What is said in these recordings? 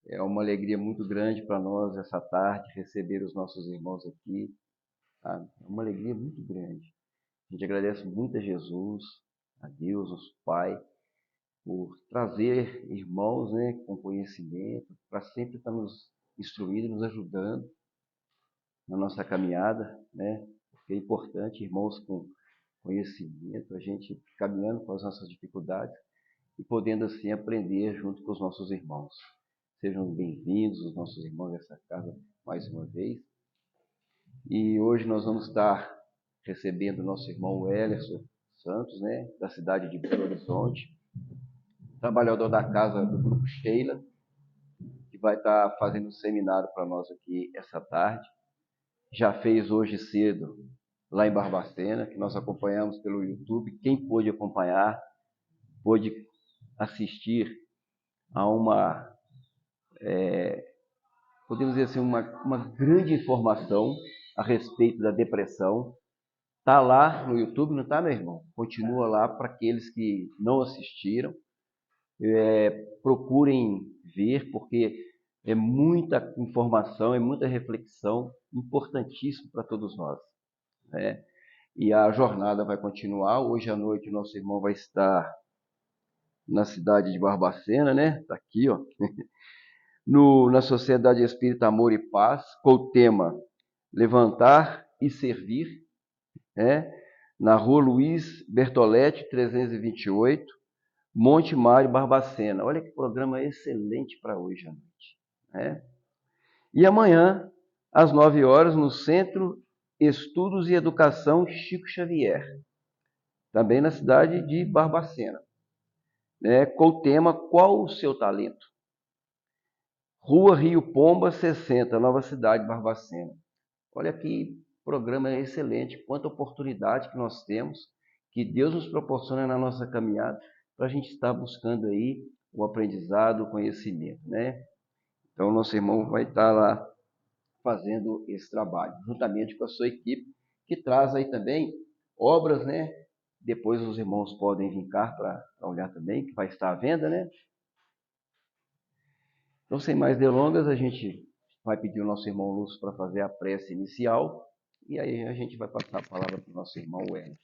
É uma alegria muito grande para nós essa tarde receber os nossos irmãos aqui. Tá? É uma alegria muito grande. A gente agradece muito a Jesus, a Deus, nosso Pai, por trazer irmãos, né, com conhecimento, para sempre estar nos instruindo, nos ajudando na nossa caminhada, né? Porque é importante, irmãos com conhecimento, a gente caminhando com as nossas dificuldades e podendo assim aprender junto com os nossos irmãos. Sejam bem-vindos os nossos irmãos dessa casa mais uma vez. E hoje nós vamos estar recebendo o nosso irmão Wellerson Santos, né, da cidade de Belo Horizonte, trabalhador da casa do Grupo Sheila, que vai estar fazendo um seminário para nós aqui essa tarde. Já fez hoje cedo lá em Barbacena, que nós acompanhamos pelo YouTube. Quem pôde acompanhar, pôde assistir a uma, podemos dizer assim, uma grande informação a respeito da depressão. Está lá no YouTube, não está, meu irmão? Continua lá para aqueles que não assistiram. Procurem ver, porque é muita informação, é muita reflexão, importantíssimo para todos nós, né? E a jornada vai continuar. Hoje à noite o nosso irmão vai estar na cidade de Barbacena, né? Está aqui, ó. Na Sociedade Espírita Amor e Paz, com o tema Levantar e Servir, né? Na rua Luiz Bertoletti, 328, Monte Mário, Barbacena. Olha que programa excelente para hoje à noite, né? E amanhã, às 9 horas, no Centro Estudos e Educação Chico Xavier, também na cidade de Barbacena, né? Com o tema Qual o seu talento? Rua Rio Pomba, 60, Nova Cidade, Barbacena. Olha que programa excelente, quanta oportunidade que nós temos, que Deus nos proporciona na nossa caminhada, para a gente estar buscando aí o aprendizado, o conhecimento, né? Então, nosso irmão vai estar lá fazendo esse trabalho, juntamente com a sua equipe, que traz aí também obras, né? Depois os irmãos podem vir cá para olhar também, que vai estar à venda, né? Então, sem mais delongas, a gente vai pedir o nosso irmão Lúcio para fazer a prece inicial, e aí a gente vai passar a palavra para o nosso irmão Wellington.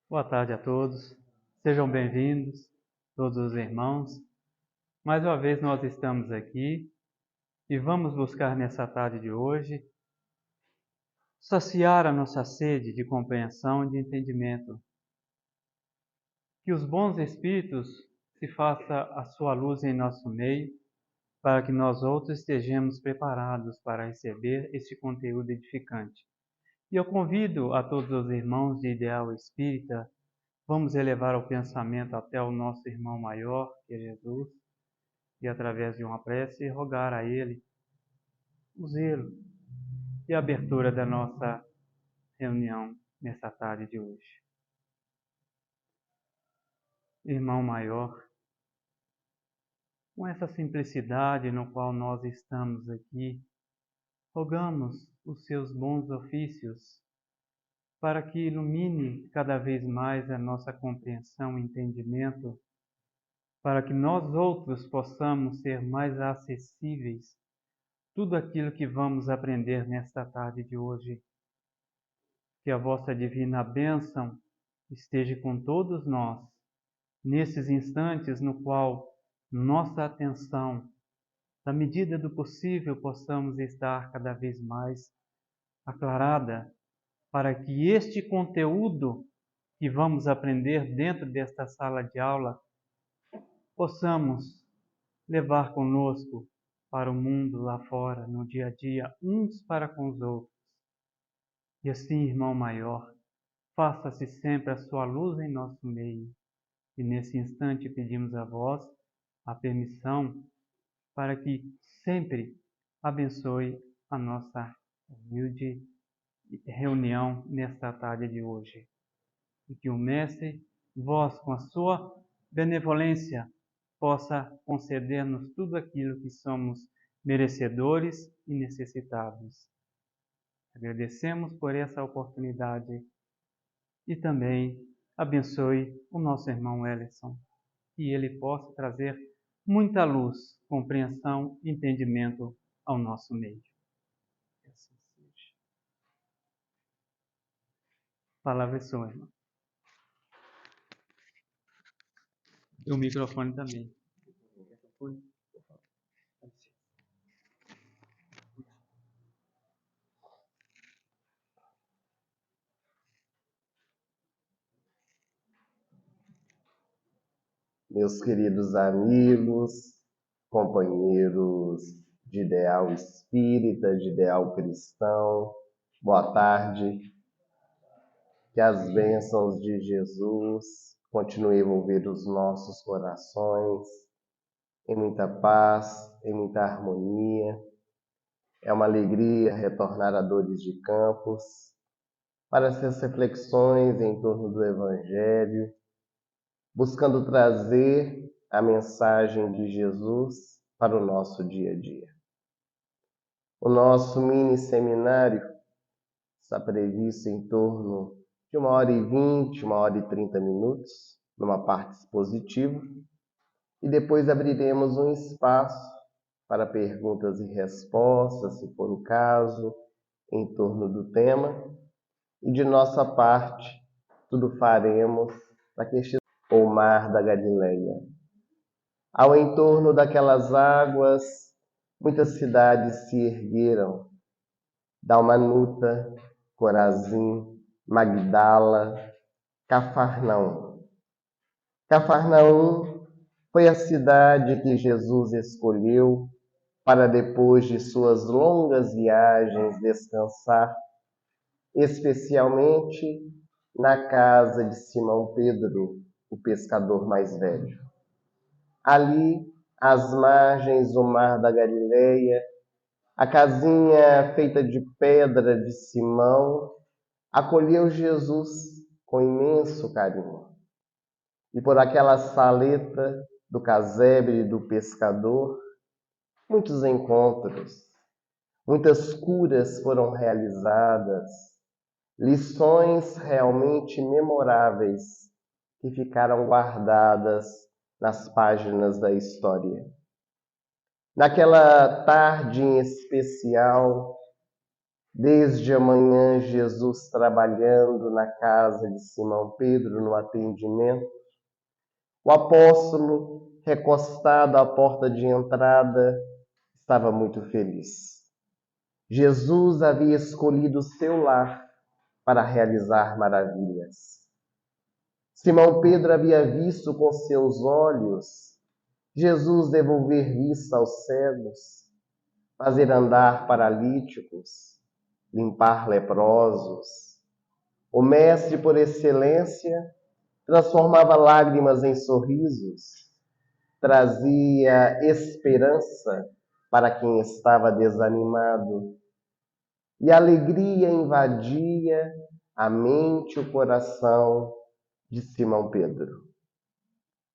Boa tarde a todos, sejam bem-vindos, todos os irmãos. Mais uma vez nós estamos aqui e vamos buscar nessa tarde de hoje saciar a nossa sede de compreensão e de entendimento. Que os bons espíritos se faça a sua luz em nosso meio, para que nós outros estejamos preparados para receber este conteúdo edificante. E eu convido a todos os irmãos de Ideal Espírita. Vamos elevar o pensamento até o nosso irmão maior, que é Jesus, e através de uma prece rogar a Ele o zelo e a abertura da nossa reunião nessa tarde de hoje. Irmão maior, com essa simplicidade no qual nós estamos aqui, rogamos os seus bons ofícios para que ilumine cada vez mais a nossa compreensão e entendimento, para que nós outros possamos ser mais acessíveis tudo aquilo que vamos aprender nesta tarde de hoje. Que a vossa divina bênção esteja com todos nós, nesses instantes no qual nossa atenção, na medida do possível, possamos estar cada vez mais aclarada, para que este conteúdo que vamos aprender dentro desta sala de aula, possamos levar conosco para o mundo lá fora, no dia a dia, uns para com os outros. E assim, irmão maior, faça-se sempre a sua luz em nosso meio. E nesse instante pedimos a vós a permissão para que sempre abençoe a nossa humilde reunião nesta tarde de hoje. E que o Mestre, vós com a sua benevolência, possa conceder-nos tudo aquilo que somos merecedores e necessitados. Agradecemos por essa oportunidade e também abençoe o nosso irmão Ellison, que ele possa trazer muita luz, compreensão e entendimento ao nosso meio. Que assim seja. A palavra é sua, irmão. E o microfone também. Meus queridos amigos, companheiros de ideal espírita, de ideal cristão, boa tarde. Que as bênçãos de Jesus continuem a envolver os nossos corações em muita paz, em muita harmonia. É uma alegria retornar a Dores de Campos para essas reflexões em torno do Evangelho, buscando trazer a mensagem de Jesus para o nosso dia a dia. O nosso mini seminário está previsto em torno de 1h20, 1h30, numa parte expositiva, e depois abriremos um espaço para perguntas e respostas, se for o caso, em torno do tema, e de nossa parte, tudo faremos para que este o mar da Galileia. Ao entorno daquelas águas, muitas cidades se ergueram. Dalmanuta, Corazim, Magdala, Cafarnaum. Cafarnaum foi a cidade que Jesus escolheu para, depois de suas longas viagens, descansar, especialmente na casa de Simão Pedro, o pescador mais velho. Ali, às margens do mar da Galileia, a casinha feita de pedra de Simão acolheu Jesus com imenso carinho. E por aquela saleta do casebre do pescador, muitos encontros, muitas curas foram realizadas, lições realmente memoráveis que ficaram guardadas nas páginas da história. Naquela tarde em especial, desde a manhã, Jesus trabalhando na casa de Simão Pedro no atendimento, o apóstolo, recostado à porta de entrada, estava muito feliz. Jesus havia escolhido o seu lar para realizar maravilhas. Simão Pedro havia visto com seus olhos Jesus devolver vista aos cegos, fazer andar paralíticos, limpar leprosos. O mestre, por excelência, transformava lágrimas em sorrisos, trazia esperança para quem estava desanimado, e a alegria invadia a mente e o coração de Simão Pedro.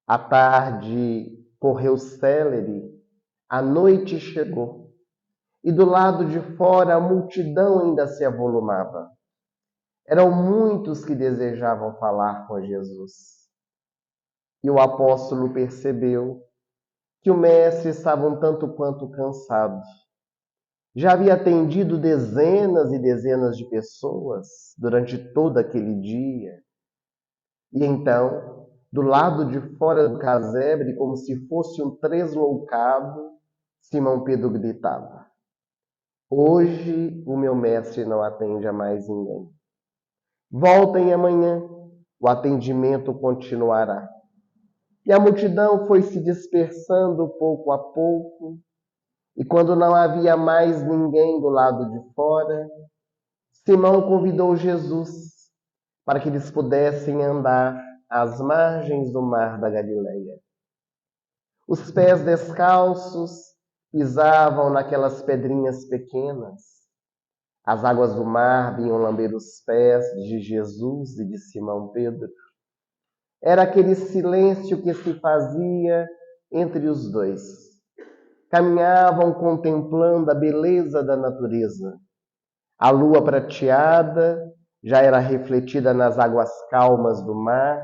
A tarde correu célere, a noite chegou, e do lado de fora a multidão ainda se avolumava. Eram muitos que desejavam falar com Jesus. E o apóstolo percebeu que o mestre estava um tanto quanto cansado. Já havia atendido dezenas e dezenas de pessoas durante todo aquele dia. E então, do lado de fora do casebre, como se fosse um tresloucado, Simão Pedro gritava: hoje o meu mestre não atende a mais ninguém. Voltem amanhã, o atendimento continuará. E a multidão foi se dispersando pouco a pouco, e quando não havia mais ninguém do lado de fora, Simão convidou Jesus para que eles pudessem andar às margens do mar da Galileia. Os pés descalços pisavam naquelas pedrinhas pequenas. As águas do mar vinham lamber os pés de Jesus e de Simão Pedro. Era aquele silêncio que se fazia entre os dois. Caminhavam contemplando a beleza da natureza, A lua prateada já era refletida nas águas calmas do mar,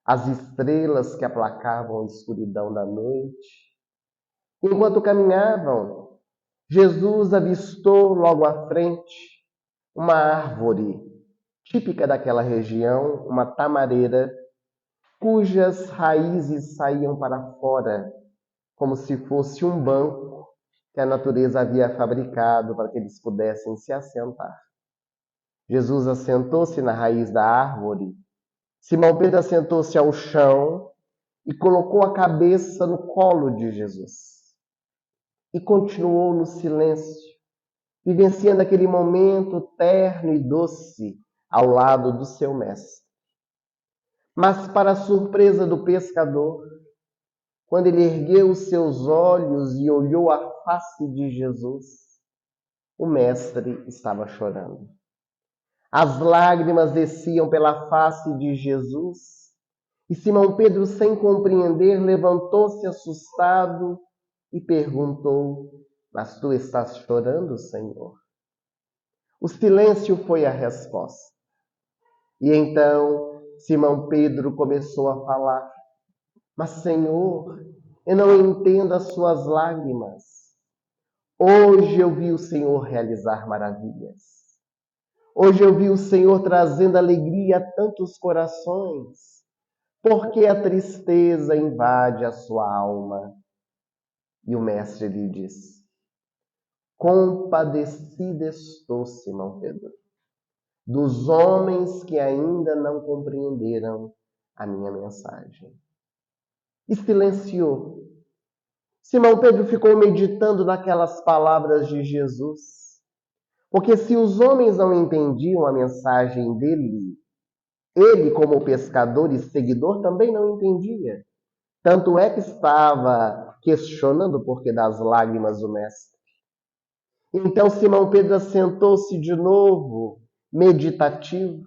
as estrelas que aplacavam a escuridão da noite. Enquanto caminhavam, Jesus avistou logo à frente uma árvore típica daquela região, uma tamareira, cujas raízes saíam para fora, como se fosse um banco que a natureza havia fabricado para que eles pudessem se assentar. Jesus assentou-se na raiz da árvore. Simão Pedro assentou-se ao chão e colocou a cabeça no colo de Jesus. E continuou no silêncio, vivenciando aquele momento terno e doce ao lado do seu mestre. Mas, para a surpresa do pescador, quando ele ergueu os seus olhos e olhou a face de Jesus, o mestre estava chorando. As lágrimas desciam pela face de Jesus e Simão Pedro, sem compreender, levantou-se assustado e perguntou: mas tu estás chorando, Senhor? O silêncio foi a resposta. E então Simão Pedro começou a falar: mas, Senhor, eu não entendo as suas lágrimas. Hoje eu vi o Senhor realizar maravilhas. Hoje eu vi o Senhor trazendo alegria a tantos corações. Por que a tristeza invade a sua alma? E o mestre lhe disse: compadecido estou, Simão Pedro, dos homens que ainda não compreenderam a minha mensagem. E silenciou. Simão Pedro ficou meditando naquelas palavras de Jesus, porque se os homens não entendiam a mensagem dele, ele, como pescador e seguidor, também não entendia. Tanto é que estava questionando o porquê das lágrimas do mestre. Então Simão Pedro assentou-se de novo, meditativo,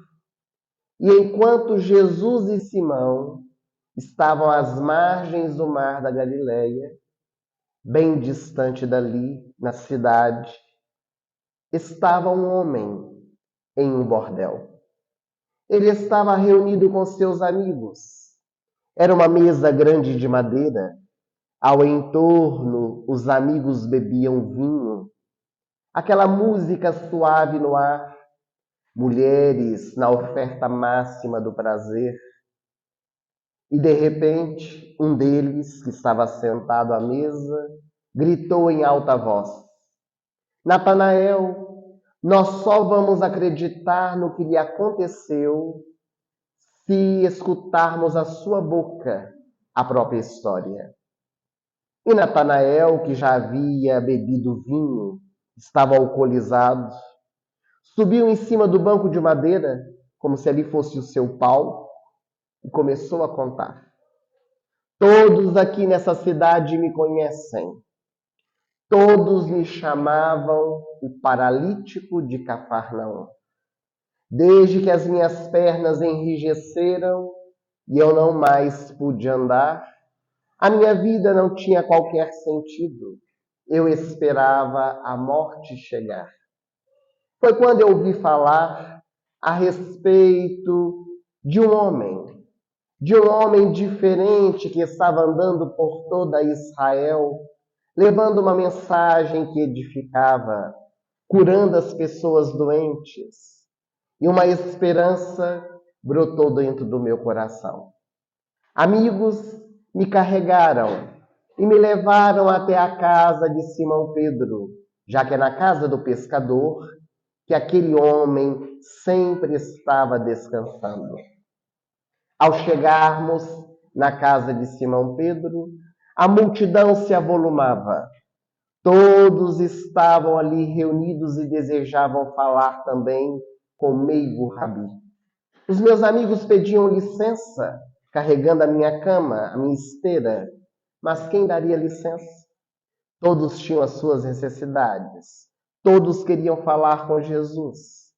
e enquanto Jesus e Simão estavam às margens do mar da Galileia, bem distante dali, na cidade, estava um homem em um bordel. Ele estava reunido com seus amigos. Era uma mesa grande de madeira. Ao entorno, os amigos bebiam vinho. Aquela música suave no ar, mulheres na oferta máxima do prazer. E, de repente, um deles, que estava sentado à mesa, gritou em alta voz: Natanael, nós só vamos acreditar no que lhe aconteceu se escutarmos a sua boca a própria história. E Natanael, que já havia bebido vinho, estava alcoolizado, subiu em cima do banco de madeira, como se ali fosse o seu palco, e começou a contar. Todos aqui nessa cidade me conhecem. Todos me chamavam o paralítico de Cafarnaum. Desde que as minhas pernas enrijeceram e eu não mais pude andar, a minha vida não tinha qualquer sentido. Eu esperava a morte chegar. Foi quando eu ouvi falar a respeito de um homem diferente que estava andando por toda Israel, levando uma mensagem que edificava, curando as pessoas doentes. E uma esperança brotou dentro do meu coração. Amigos me carregaram e me levaram até a casa de Simão Pedro, já que é na casa do pescador que aquele homem sempre estava descansando. Ao chegarmos na casa de Simão Pedro, a multidão se avolumava. Todos estavam ali reunidos e desejavam falar também com o meigo Rabi. Os meus amigos pediam licença, carregando a minha cama, a minha esteira, mas quem daria licença? Todos tinham as suas necessidades, todos queriam falar com Jesus.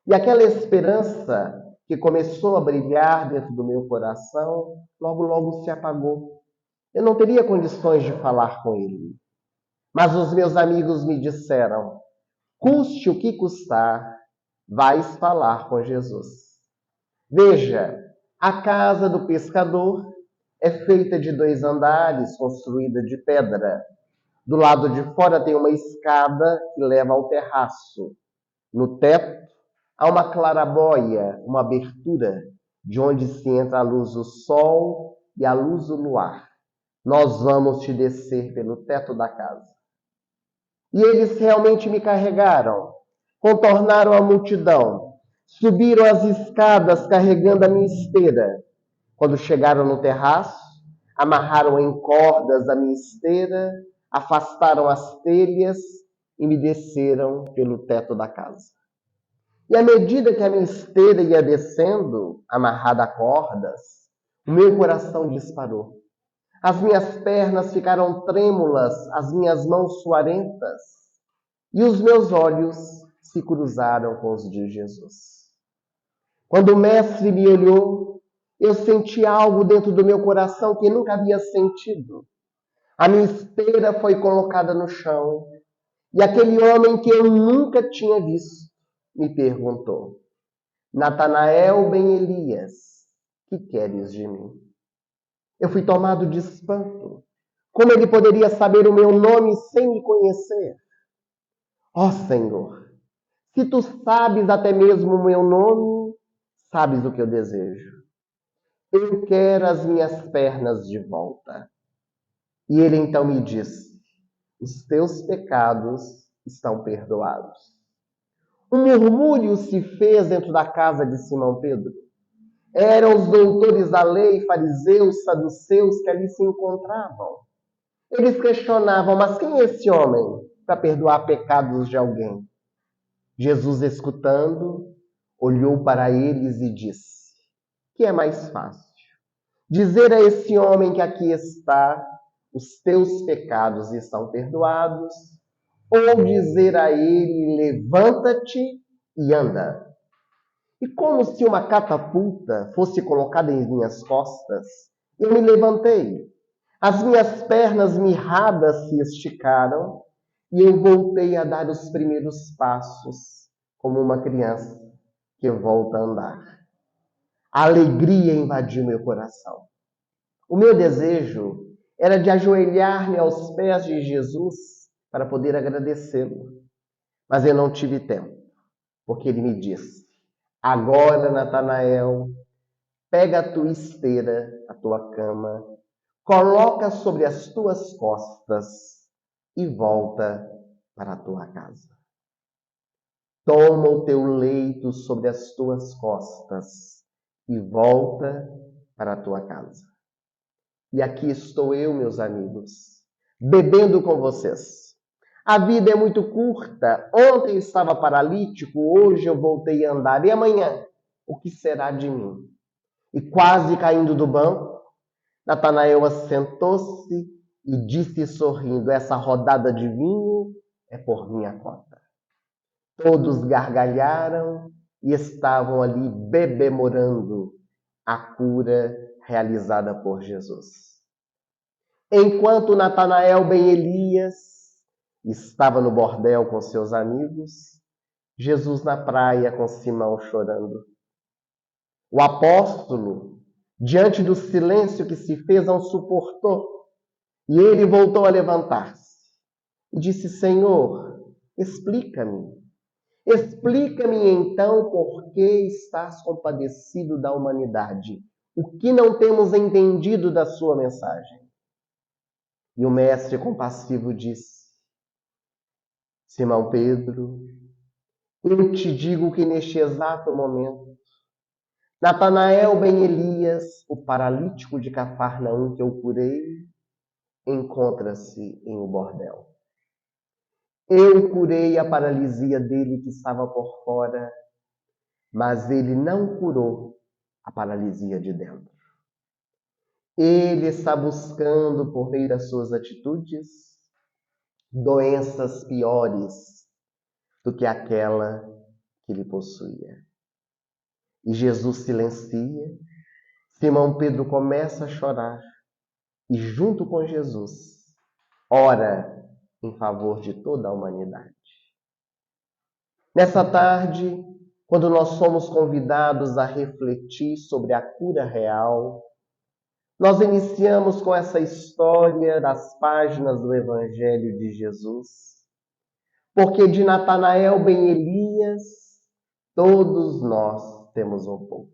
E aquela esperança que começou a brilhar dentro do meu coração, logo se apagou. Eu não teria condições de falar com ele. Mas os meus amigos me disseram: Custe o que custar, vais falar com Jesus. Veja, a casa do pescador é feita de 2 andares, construída de pedra. Do lado de fora tem uma escada que leva ao terraço. No teto há uma claraboia, uma abertura, de onde se entra a luz do sol e a luz do luar. Nós vamos te descer pelo teto da casa. E eles realmente me carregaram, contornaram a multidão, subiram as escadas carregando a minha esteira. Quando chegaram no terraço, amarraram em cordas a minha esteira, afastaram as telhas e me desceram pelo teto da casa. E à medida que a minha esteira ia descendo, amarrada a cordas, o meu coração disparou. As minhas pernas ficaram trêmulas, as minhas mãos suarentas, e os meus olhos se cruzaram com os de Jesus. Quando o mestre me olhou, eu senti algo dentro do meu coração que nunca havia sentido. A minha esteira foi colocada no chão, e aquele homem que eu nunca tinha visto me perguntou: Natanael ben Elias, que queres de mim? Eu fui tomado de espanto. Como ele poderia saber o meu nome sem me conhecer? Ó Senhor, se tu sabes até mesmo o meu nome, sabes o que eu desejo. Eu quero as minhas pernas de volta. E ele então me disse: os teus pecados estão perdoados. Um murmúrio se fez dentro da casa de Simão Pedro. Eram os doutores da lei, fariseus, saduceus que ali se encontravam. Eles questionavam: mas quem é esse homem para perdoar pecados de alguém? Jesus, escutando, olhou para eles e disse: que é mais fácil? Dizer a esse homem que aqui está: os teus pecados estão perdoados, ou dizer a ele: levanta-te e anda. E como se uma catapulta fosse colocada em minhas costas, eu me levantei. As minhas pernas mirradas se esticaram e eu voltei a dar os primeiros passos, como uma criança que volta a andar. A alegria invadiu meu coração. O meu desejo era de ajoelhar-me aos pés de Jesus para poder agradecê-lo. Mas eu não tive tempo, porque ele me disse: agora, Natanael, pega a tua esteira, a tua cama, coloca sobre as tuas costas e volta para a tua casa. Toma o teu leito sobre as tuas costas e volta para a tua casa. E aqui estou eu, meus amigos, bebendo com vocês. A vida é muito curta. Ontem eu estava paralítico, hoje eu voltei a andar. E amanhã, o que será de mim? E quase caindo do banco, Natanael assentou-se e disse sorrindo: essa rodada de vinho é por minha conta. Todos gargalharam e estavam ali bebemorando a cura realizada por Jesus. Enquanto Natanael ben Elias estava no bordel com seus amigos, Jesus na praia com Simão chorando. O apóstolo, diante do silêncio que se fez, não suportou. E ele voltou a levantar-se e disse: Senhor, explica-me. Explica-me então por que estás compadecido da humanidade. O que não temos entendido da sua mensagem? E o mestre compassivo disse: Simão Pedro, eu te digo que neste exato momento, Natanael ben Elias, o paralítico de Cafarnaum que eu curei, encontra-se em um bordel. Eu curei a paralisia dele que estava por fora, mas ele não curou a paralisia de dentro. Ele está buscando, por meio das suas atitudes, doenças piores do que aquela que ele possuía. E Jesus silencia, Simão Pedro começa a chorar e, junto com Jesus, ora em favor de toda a humanidade. Nessa tarde, quando nós somos convidados a refletir sobre a cura real, nós iniciamos com essa história das páginas do Evangelho de Jesus, porque de Natanael ben Elias, todos nós temos um pouco.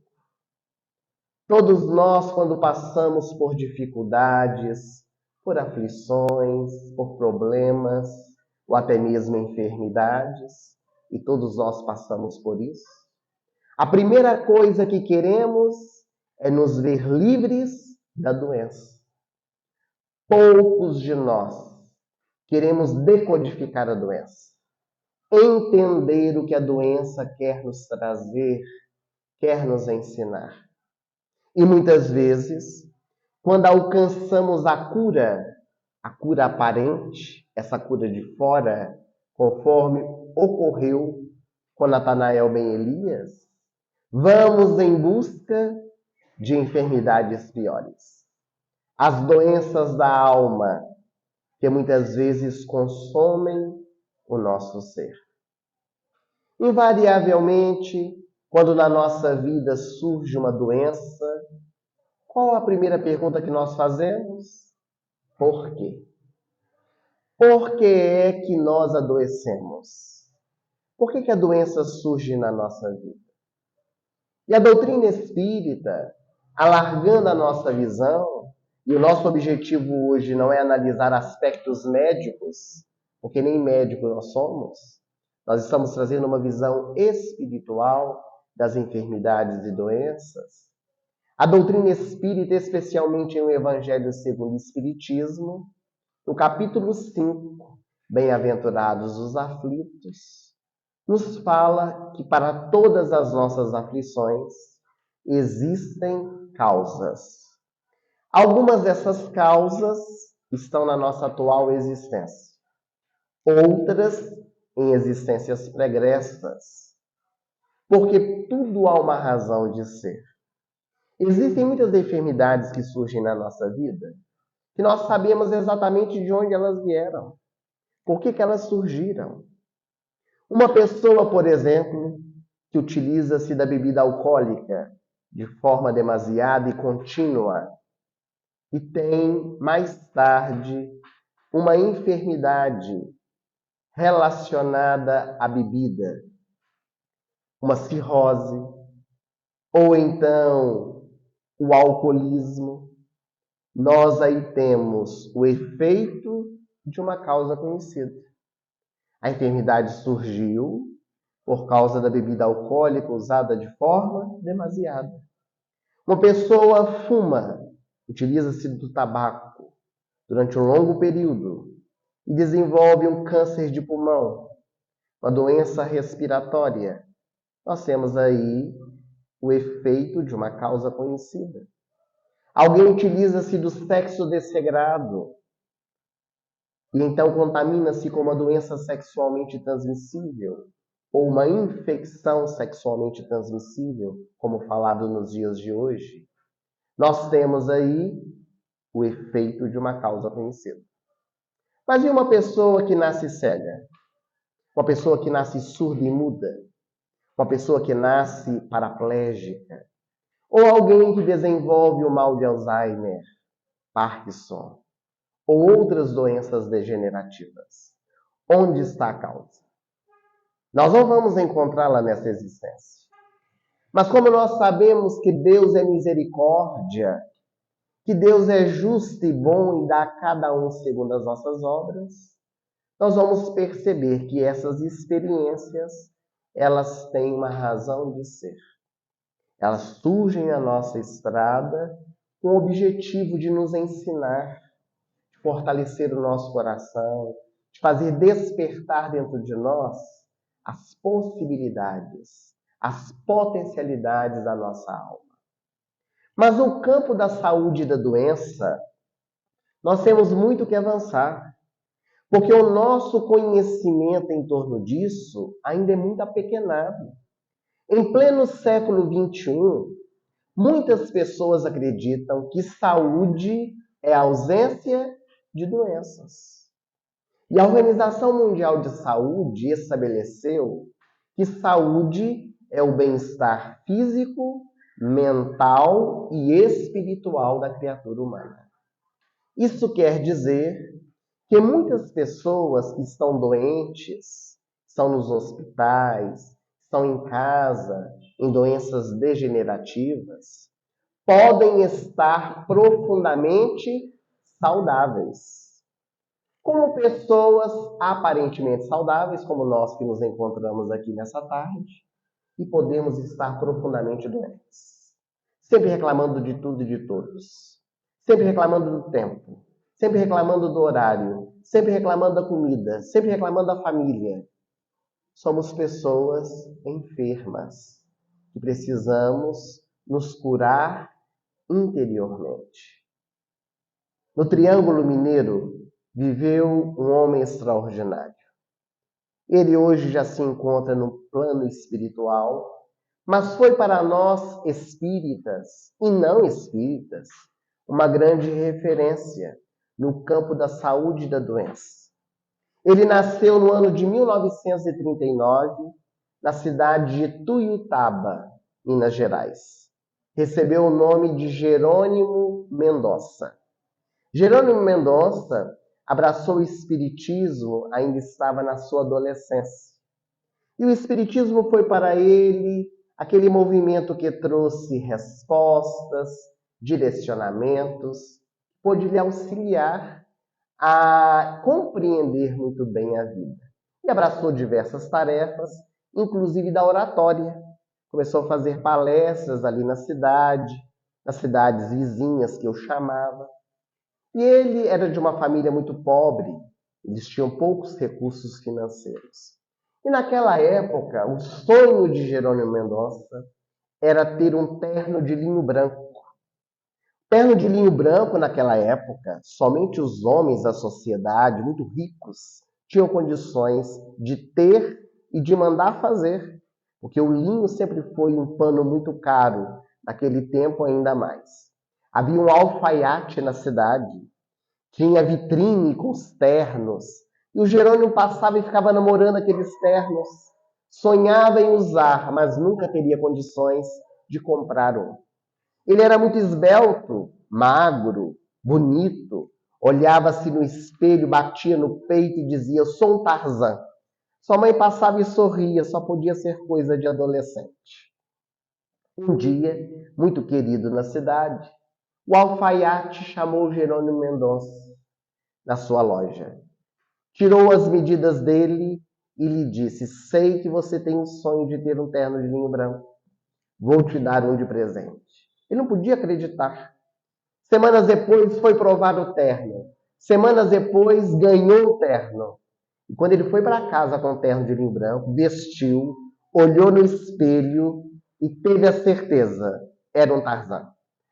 Todos nós, quando passamos por dificuldades, por aflições, por problemas, ou até mesmo enfermidades, e todos nós passamos por isso, a primeira coisa que queremos é nos ver livres da doença. Poucos de nós queremos decodificar a doença, entender o que a doença quer nos trazer, quer nos ensinar. E muitas vezes, quando alcançamos a cura aparente, essa cura de fora, conforme ocorreu com Natanael ben Elias, vamos em busca de enfermidades piores. As doenças da alma, que muitas vezes consomem o nosso ser. Invariavelmente, quando na nossa vida surge uma doença, qual a primeira pergunta que nós fazemos? Por quê? Por que é que nós adoecemos? Por que a doença surge na nossa vida? E a doutrina espírita, alargando a nossa visão, e o nosso objetivo hoje não é analisar aspectos médicos, porque nem médico nós somos, nós estamos trazendo uma visão espiritual das enfermidades e doenças. A doutrina espírita, especialmente em O Evangelho segundo o Espiritismo, no capítulo 5, Bem-aventurados os aflitos, nos fala que para todas as nossas aflições existem causas. Algumas dessas causas estão na nossa atual existência, outras em existências pregrestas, porque tudo há uma razão de ser. Existem muitas enfermidades que surgem na nossa vida que nós sabemos exatamente de onde elas vieram, por que elas surgiram. Uma pessoa, por exemplo, que utiliza-se da bebida alcoólica de forma demasiada e contínua e tem, mais tarde, uma enfermidade relacionada à bebida, uma cirrose, ou então o alcoolismo, nós aí temos o efeito de uma causa conhecida. A enfermidade surgiu por causa da bebida alcoólica usada de forma demasiada. Uma pessoa fuma, utiliza-se do tabaco durante um longo período e desenvolve um câncer de pulmão, uma doença respiratória. Nós temos aí o efeito de uma causa conhecida. Alguém utiliza-se do sexo desregrado e então contamina-se com uma doença sexualmente transmissível ou uma infecção sexualmente transmissível, como falado nos dias de hoje. Nós temos aí o efeito de uma causa conhecida. Mas e uma pessoa que nasce cega? Uma pessoa que nasce surda e muda? Uma pessoa que nasce paraplégica? Ou alguém que desenvolve o mal de Alzheimer, Parkinson, ou outras doenças degenerativas? Onde está a causa? Nós não vamos encontrá-la nessa existência. Mas como nós sabemos que Deus é misericórdia, que Deus é justo e bom e dá a cada um segundo as nossas obras, nós vamos perceber que essas experiências, elas têm uma razão de ser. Elas surgem na nossa estrada com o objetivo de nos ensinar, de fortalecer o nosso coração, de fazer despertar dentro de nós as possibilidades, as potencialidades da nossa alma. Mas no campo da saúde e da doença, nós temos muito que avançar, porque o nosso conhecimento em torno disso ainda é muito apequenado. Em pleno século XXI, muitas pessoas acreditam que saúde é a ausência de doenças. E a Organização Mundial de Saúde estabeleceu que saúde é o bem-estar físico, mental e espiritual da criatura humana. Isso quer dizer que muitas pessoas que estão doentes, estão nos hospitais, estão em casa, em doenças degenerativas, podem estar profundamente saudáveis. Como pessoas aparentemente saudáveis, como nós que nos encontramos aqui nessa tarde, e podemos estar profundamente doentes. Sempre reclamando de tudo e de todos. Sempre reclamando do tempo. Sempre reclamando do horário. Sempre reclamando da comida. Sempre reclamando da família. Somos pessoas enfermas que precisamos nos curar interiormente. No Triângulo Mineiro viveu um homem extraordinário. Ele hoje já se encontra no plano espiritual, mas foi para nós espíritas e não espíritas uma grande referência no campo da saúde e da doença. Ele nasceu no ano de 1939, na cidade de Tuiutaba, Minas Gerais. Recebeu o nome de Jerônimo Mendonça. Jerônimo Mendonça abraçou o espiritismo, ainda estava na sua adolescência. E o espiritismo foi para ele aquele movimento que trouxe respostas, direcionamentos, pôde lhe auxiliar a compreender muito bem a vida. E abraçou diversas tarefas, inclusive da oratória. Começou a fazer palestras ali na cidade, nas cidades vizinhas que eu chamava. E ele era de uma família muito pobre, eles tinham poucos recursos financeiros. E naquela época, o sonho de Jerônimo Mendonça era ter um terno de linho branco. Terno de linho branco, naquela época, somente os homens da sociedade, muito ricos, tinham condições de ter e de mandar fazer, porque o linho sempre foi um pano muito caro, naquele tempo ainda mais. Havia um alfaiate na cidade, tinha vitrine com os ternos, e o Jerônimo passava e ficava namorando aqueles ternos, sonhava em usar, mas nunca teria condições de comprar um. Ele era muito esbelto, magro, bonito, olhava-se no espelho, batia no peito e dizia: "Eu sou um Tarzan". Sua mãe passava e sorria, só podia ser coisa de adolescente. Um dia, muito querido na cidade, o alfaiate chamou Jerônimo Mendonça na sua loja. Tirou as medidas dele e lhe disse: "Sei que você tem o sonho de ter um terno de linho branco. Vou te dar um de presente". Ele não podia acreditar. Semanas depois foi provar o terno. Semanas depois ganhou o terno. E quando ele foi para casa com o terno de linho branco, vestiu, olhou no espelho e teve a certeza, era um Tarzan.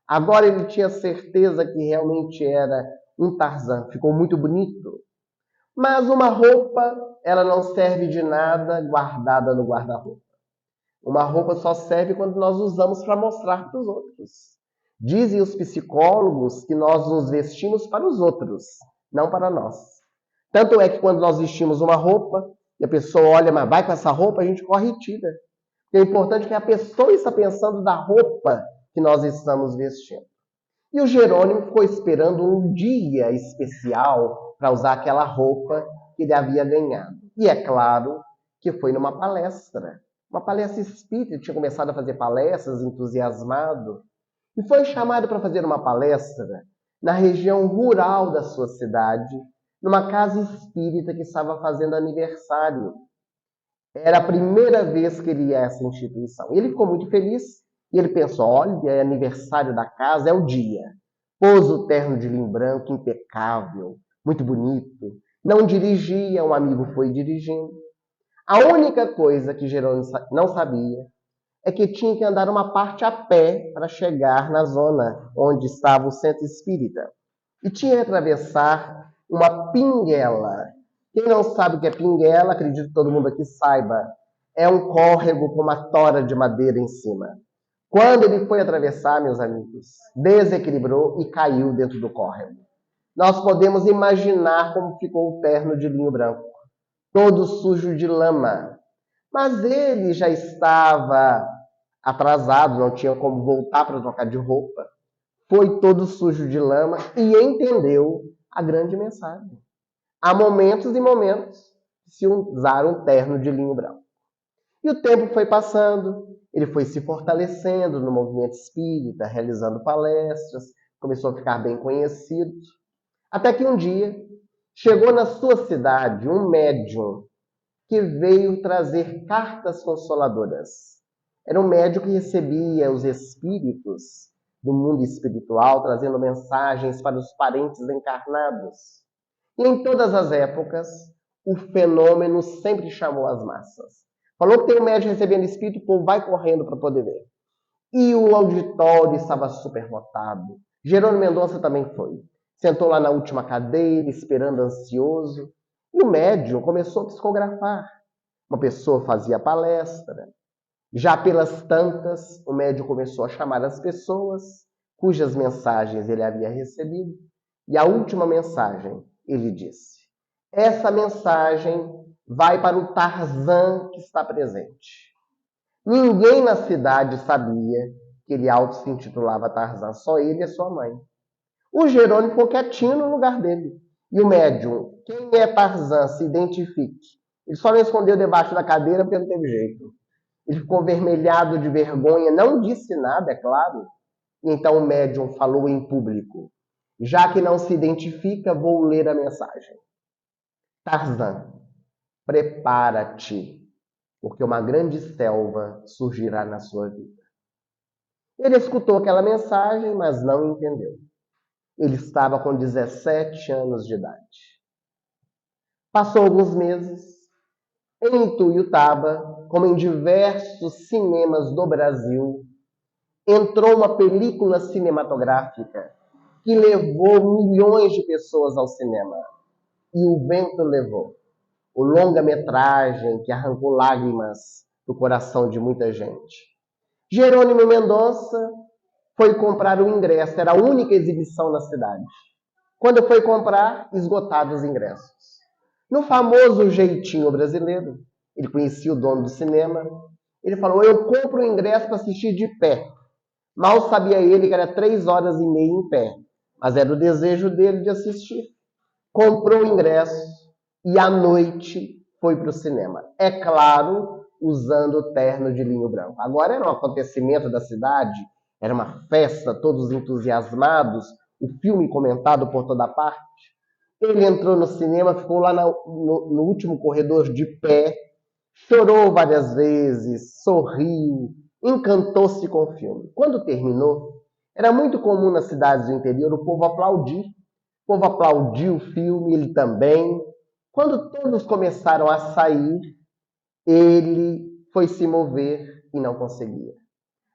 Agora ele tinha certeza que realmente era um Tarzan. Ficou muito bonito. Mas uma roupa, ela não serve de nada guardada no guarda-roupa. Uma roupa só serve quando nós usamos para mostrar para os outros. Dizem os psicólogos que nós nos vestimos para os outros, não para nós. Tanto é que quando nós vestimos uma roupa e a pessoa olha, mas vai com essa roupa, a gente corre e tira. Porque é importante que a pessoa está pensando da roupa que nós estamos vestindo. E o Jerônimo ficou esperando um dia especial para usar aquela roupa que ele havia ganhado. E é claro que foi numa palestra. Uma palestra espírita, ele tinha começado a fazer palestras, entusiasmado. E foi chamado para fazer uma palestra na região rural da sua cidade, numa casa espírita que estava fazendo aniversário. Era a primeira vez que ele ia a essa instituição. E ele ficou muito feliz. E ele pensou: olha, é aniversário da casa, é o dia. Pôs o terno de linho branco, impecável, muito bonito. Não dirigia, um amigo foi dirigindo. A única coisa que Jerônimo não sabia é que tinha que andar uma parte a pé para chegar na zona onde estava o centro espírita. E tinha que atravessar uma pinguela. Quem não sabe o que é pinguela, acredito que todo mundo aqui saiba, é um córrego com uma tora de madeira em cima. Quando ele foi atravessar, meus amigos, desequilibrou e caiu dentro do córrego. Nós podemos imaginar como ficou o terno de linho branco, todo sujo de lama. Mas ele já estava atrasado, não tinha como voltar para trocar de roupa. Foi todo sujo de lama e entendeu a grande mensagem. Há momentos e momentos de se usar um terno de linho branco. E o tempo foi passando, ele foi se fortalecendo no movimento espírita, realizando palestras, começou a ficar bem conhecido. Até que um dia chegou na sua cidade um médium que veio trazer cartas consoladoras. Era um médium que recebia os espíritos do mundo espiritual, trazendo mensagens para os parentes encarnados. E em todas as épocas, o fenômeno sempre chamou as massas. Falou que tem um médium recebendo espírito, o povo vai correndo para poder ver. E o auditório estava superlotado. Jerônimo Mendonça também foi. Sentou lá na última cadeira, esperando ansioso. E o médium começou a psicografar. Uma pessoa fazia palestra. Já pelas tantas, o médium começou a chamar as pessoas cujas mensagens ele havia recebido. E a última mensagem, ele disse: essa mensagem vai para o Tarzan que está presente. Ninguém na cidade sabia que ele auto se intitulava Tarzan, só ele e a sua mãe. O Jerônimo ficou quietinho no lugar dele. E o médium, quem é Tarzan, se identifique. Ele só não escondeu debaixo da cadeira porque não teve jeito. Ele ficou vermelhado de vergonha, não disse nada, é claro. E então o médium falou em público: já que não se identifica, vou ler a mensagem. Tarzan, prepara-te, porque uma grande selva surgirá na sua vida. Ele escutou aquela mensagem, mas não entendeu. Ele estava com 17 anos de idade. Passou alguns meses. Em Ituiutaba, como em diversos cinemas do Brasil, entrou uma película cinematográfica que levou milhões de pessoas ao cinema. E o vento levou. O longa-metragem que arrancou lágrimas do coração de muita gente. Jerônimo Mendonça foi comprar o ingresso, era a única exibição na cidade. Quando foi comprar, esgotados os ingressos. No famoso jeitinho brasileiro, ele conhecia o dono do cinema, ele falou: eu compro o ingresso para assistir de pé. Mal sabia ele que era 3 horas e meia em pé, mas era o desejo dele de assistir. Comprou o ingresso e à noite foi para o cinema. É claro, usando o terno de linho branco. Agora era um acontecimento da cidade, era uma festa, todos entusiasmados, o filme comentado por toda parte. Ele entrou no cinema, ficou lá no último corredor de pé, chorou várias vezes, sorriu, encantou-se com o filme. Quando terminou, era muito comum nas cidades do interior o povo aplaudir. O povo aplaudiu o filme, ele também. Quando todos começaram a sair, ele foi se mover e não conseguia.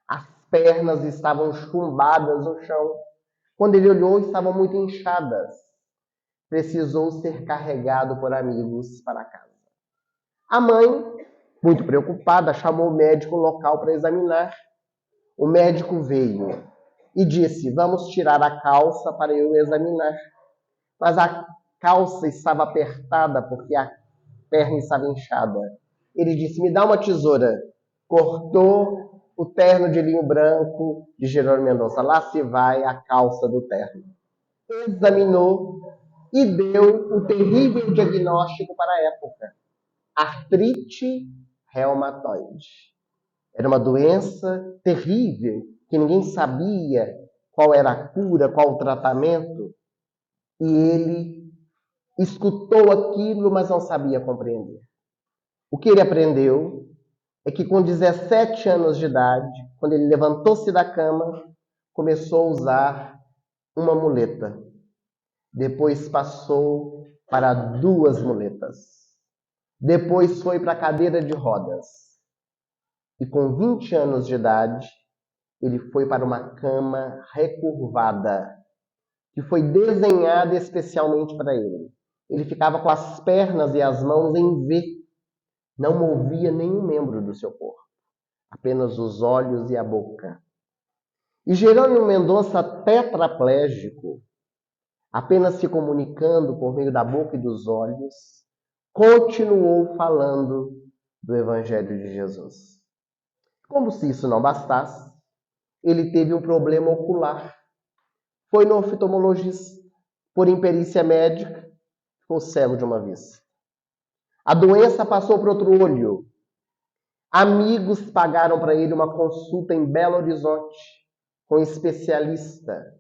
As pernas estavam chumbadas no chão. Quando ele olhou, estavam muito inchadas. Precisou ser carregado por amigos para casa. A mãe, muito preocupada, chamou o médico local para examinar. O médico veio e disse: vamos tirar a calça para eu examinar. Mas a calça estava apertada porque a perna estava inchada. Ele disse: me dá uma tesoura. Cortou o terno de linho branco de Jerônimo Mendonça. Lá se vai a calça do terno. Examinou e deu o terrível diagnóstico para a época: artrite reumatoide. Era uma doença terrível, que ninguém sabia qual era a cura, qual o tratamento. E ele escutou aquilo, mas não sabia compreender. O que ele aprendeu é que com 17 anos de idade, quando ele levantou-se da cama, começou a usar uma muleta. Depois passou para 2 muletas. Depois foi para a cadeira de rodas. E com 20 anos de idade, ele foi para uma cama recurvada, que foi desenhada especialmente para ele. Ele ficava com as pernas e as mãos em V. Não movia nenhum membro do seu corpo. Apenas os olhos e a boca. E Jerônimo Mendonça, tetraplégico, apenas se comunicando por meio da boca e dos olhos, continuou falando do Evangelho de Jesus. Como se isso não bastasse, ele teve um problema ocular. Foi no oftalmologista, por imperícia médica, ficou cego de uma vista. A doença passou para outro olho. Amigos pagaram para ele uma consulta em Belo Horizonte com um especialista.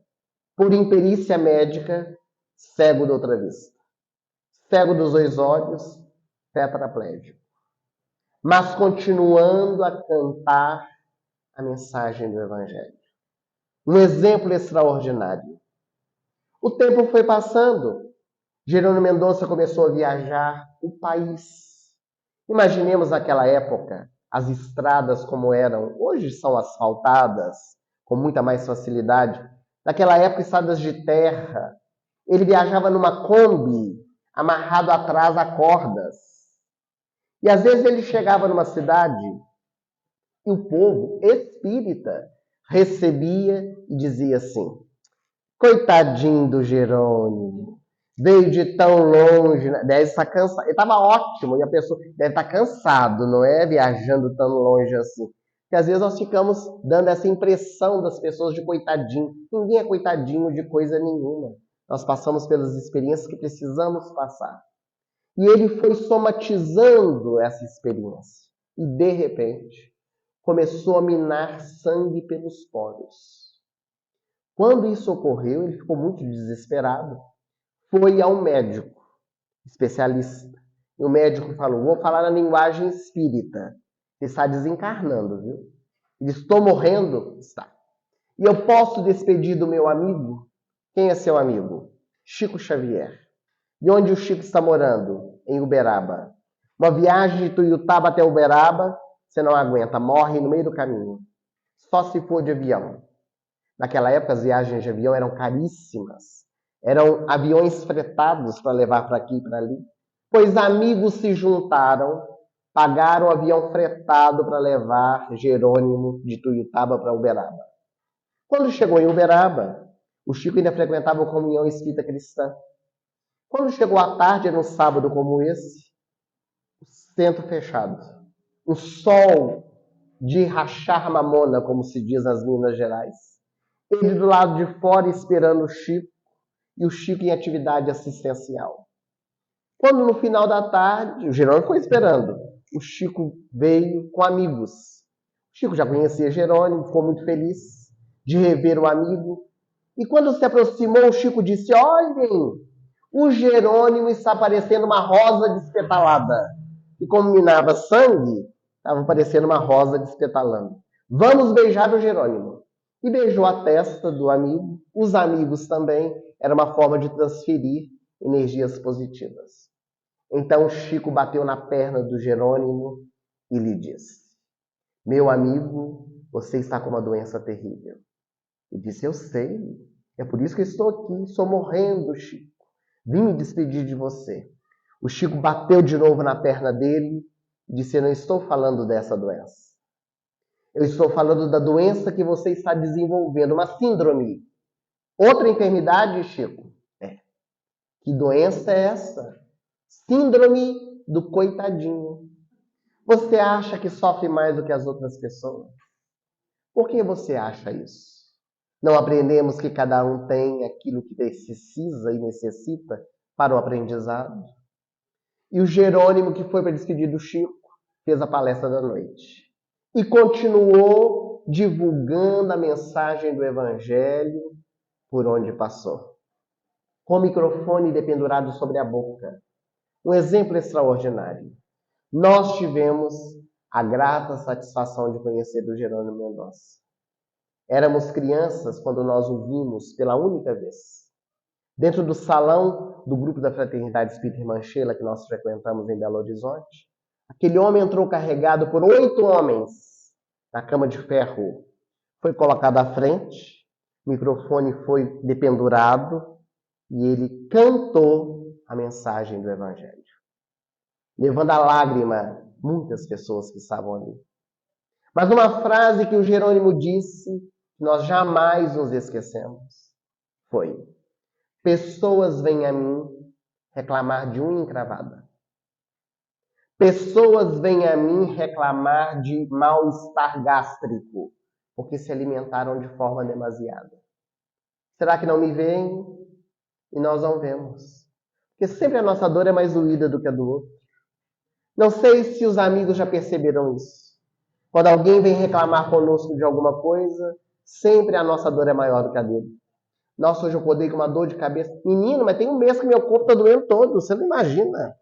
Por imperícia médica, cego de outra vista. Cego dos dois olhos, tetraplégico. Mas continuando a cantar a mensagem do Evangelho. Um exemplo extraordinário. O tempo foi passando. Jerônimo Mendonça começou a viajar o país. Imaginemos naquela época as estradas como eram. Hoje são asfaltadas com muita mais facilidade. Naquela época, estradas de terra. Ele viajava numa Kombi, amarrado atrás a cordas. E às vezes ele chegava numa cidade e o povo espírita recebia e dizia assim: coitadinho do Jerônimo, veio de tão longe, deve estar cansado. Ele estava ótimo, e a pessoa deve estar cansado, não é? Viajando tão longe assim. Porque às vezes nós ficamos dando essa impressão das pessoas de coitadinho. Ninguém é coitadinho de coisa nenhuma. Nós passamos pelas experiências que precisamos passar. E ele foi somatizando essa experiência. E de repente, começou a minar sangue pelos poros. Quando isso ocorreu, ele ficou muito desesperado. Foi ao médico, especialista. E o médico falou: vou falar na linguagem espírita. Ele está desencarnando, viu? Ele estou morrendo? Está. E eu posso despedir do meu amigo? Quem é seu amigo? Chico Xavier. E onde o Chico está morando? Em Uberaba. Uma viagem de Tuiutaba até Uberaba, você não aguenta, morre no meio do caminho. Só se for de avião. Naquela época, as viagens de avião eram caríssimas. Eram aviões fretados para levar para aqui e para ali. Pois amigos se juntaram, pagaram o avião fretado para levar Jerônimo de Tuiutaba para Uberaba. Quando chegou em Uberaba, o Chico ainda frequentava a comunhão espírita cristã. Quando chegou à tarde, era um sábado como esse, o centro fechado. O sol de rachar mamona, como se diz nas Minas Gerais. Ele do lado de fora esperando o Chico, e o Chico em atividade assistencial. Quando no final da tarde, o Jerônimo ficou esperando, o Chico veio com amigos. O Chico já conhecia Jerônimo, ficou muito feliz de rever o amigo. E quando se aproximou, o Chico disse: olhem, o Jerônimo está parecendo uma rosa despetalada. E como minava sangue, estava parecendo uma rosa despetalando. Vamos beijar o Jerônimo. E beijou a testa do amigo. Os amigos também. Era uma forma de transferir energias positivas. Então Chico bateu na perna do Jerônimo e lhe disse: meu amigo, você está com uma doença terrível. Ele disse: eu sei. É por isso que eu estou aqui. Estou morrendo, Chico. Vim me despedir de você. O Chico bateu de novo na perna dele e disse: eu não estou falando dessa doença. Eu estou falando da doença que você está desenvolvendo, uma síndrome. Outra enfermidade, Chico? É. Que doença é essa? Síndrome do coitadinho. Você acha que sofre mais do que as outras pessoas? Por que você acha isso? Não aprendemos que cada um tem aquilo que precisa e necessita para o aprendizado? E o Jerônimo, que foi para despedir do Chico, fez a palestra da noite. E continuou divulgando a mensagem do Evangelho por onde passou. Com o microfone dependurado sobre a boca. Um exemplo extraordinário. Nós tivemos a grata satisfação de conhecer o Jerônimo Mendonça. Éramos crianças quando nós o vimos pela única vez. Dentro do salão do grupo da Fraternidade Espírita Irmã Sheila, que nós frequentamos em Belo Horizonte, aquele homem entrou carregado por 8 homens na cama de ferro. Foi colocado à frente, o microfone foi dependurado e ele cantou a mensagem do Evangelho, levando à lágrima muitas pessoas que estavam ali. Mas uma frase que o Jerônimo disse, que nós jamais nos esquecemos, foi: pessoas vêm a mim reclamar de unha encravada. Pessoas vêm a mim reclamar de mal-estar gástrico, porque se alimentaram de forma demasiada. Será que não me veem? E nós não vemos. Porque sempre a nossa dor é mais doída do que a do outro. Não sei se os amigos já perceberam isso. Quando alguém vem reclamar conosco de alguma coisa, sempre a nossa dor é maior do que a dele. Nossa, hoje eu acordei com uma dor de cabeça. Menino, mas tem um mês que meu corpo está doendo todo, você não imagina.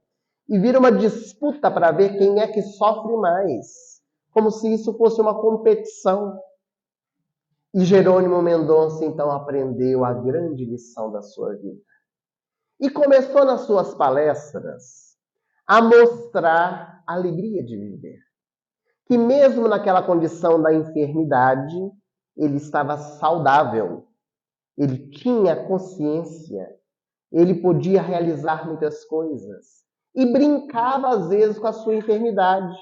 E vira uma disputa para ver quem é que sofre mais. Como se isso fosse uma competição. E Jerônimo Mendonça, então, aprendeu a grande lição da sua vida. E começou nas suas palestras a mostrar a alegria de viver. Que mesmo naquela condição da enfermidade, ele estava saudável. Ele tinha consciência. Ele podia realizar muitas coisas. E brincava, às vezes, com a sua enfermidade.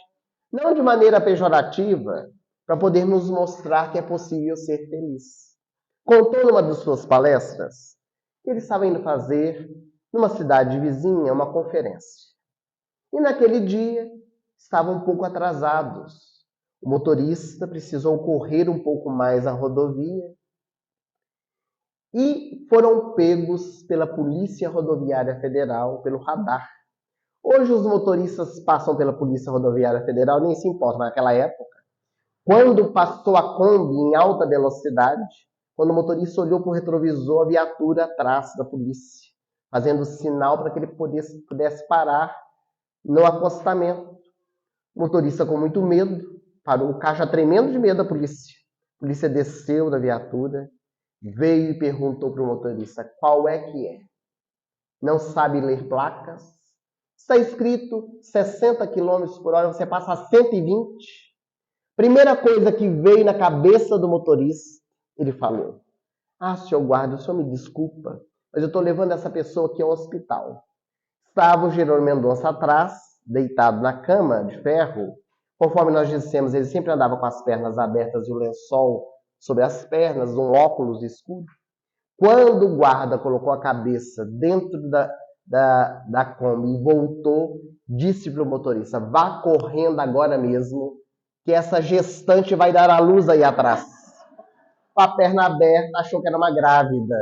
Não de maneira pejorativa, para poder nos mostrar que é possível ser feliz. Contou numa de suas palestras que ele estava indo fazer, numa cidade vizinha, uma conferência. E naquele dia, estavam um pouco atrasados. O motorista precisou correr um pouco mais a rodovia e foram pegos pela Polícia Rodoviária Federal, pelo radar. Hoje os motoristas passam pela Polícia Rodoviária Federal, nem se importam. Naquela época, quando passou a Kombi em alta velocidade, quando o motorista olhou para o retrovisor, a viatura atrás da polícia, fazendo sinal para que ele pudesse parar no acostamento. O motorista, com muito medo, parou, o carro já tremendo de medo da polícia. A polícia desceu da viatura, veio e perguntou para o motorista: qual é que é? Não sabe ler placas? Está escrito 60 km por hora, você passa a 120. Primeira coisa que veio na cabeça do motorista, ele falou: ah, senhor guarda, o senhor me desculpa, mas eu estou levando essa pessoa aqui ao hospital. Estava o Jerônimo Mendonça atrás, deitado na cama de ferro. Conforme nós dissemos, ele sempre andava com as pernas abertas e o lençol sobre as pernas, um óculos escuro. Quando o guarda colocou a cabeça dentro da Kombi e voltou, disse para o motorista: vá correndo agora mesmo, que essa gestante vai dar à luz aí atrás. Com a perna aberta, achou que era uma grávida.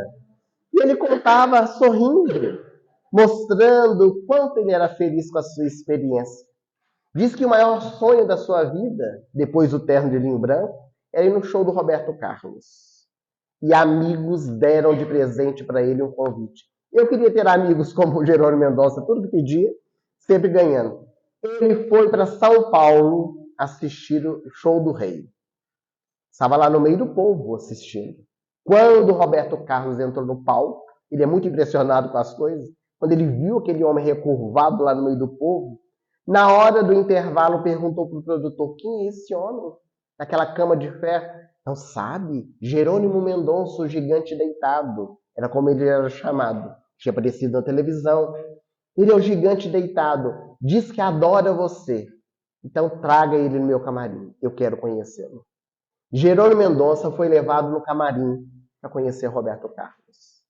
E ele contava sorrindo, mostrando o quanto ele era feliz com a sua experiência. Diz que o maior sonho da sua vida, depois do terno de linho branco, era ir no show do Roberto Carlos. E amigos deram de presente para ele um convite. Eu queria ter amigos como o Jerônimo Mendonça, tudo que pedia, sempre ganhando. Ele foi para São Paulo assistir o show do Rei. Estava lá no meio do povo assistindo. Quando o Roberto Carlos entrou no palco, ele é muito impressionado com as coisas, quando ele viu aquele homem recurvado lá no meio do povo, na hora do intervalo perguntou para o produtor: quem é esse homem? Naquela cama de ferro. Não sabe? Jerônimo Mendonça, o gigante deitado. Era como ele era chamado. Tinha aparecido na televisão. Ele é o gigante deitado. Diz que adora você. Então traga ele no meu camarim. Eu quero conhecê-lo. Jerônimo Mendonça foi levado no camarim para conhecer Roberto Carlos.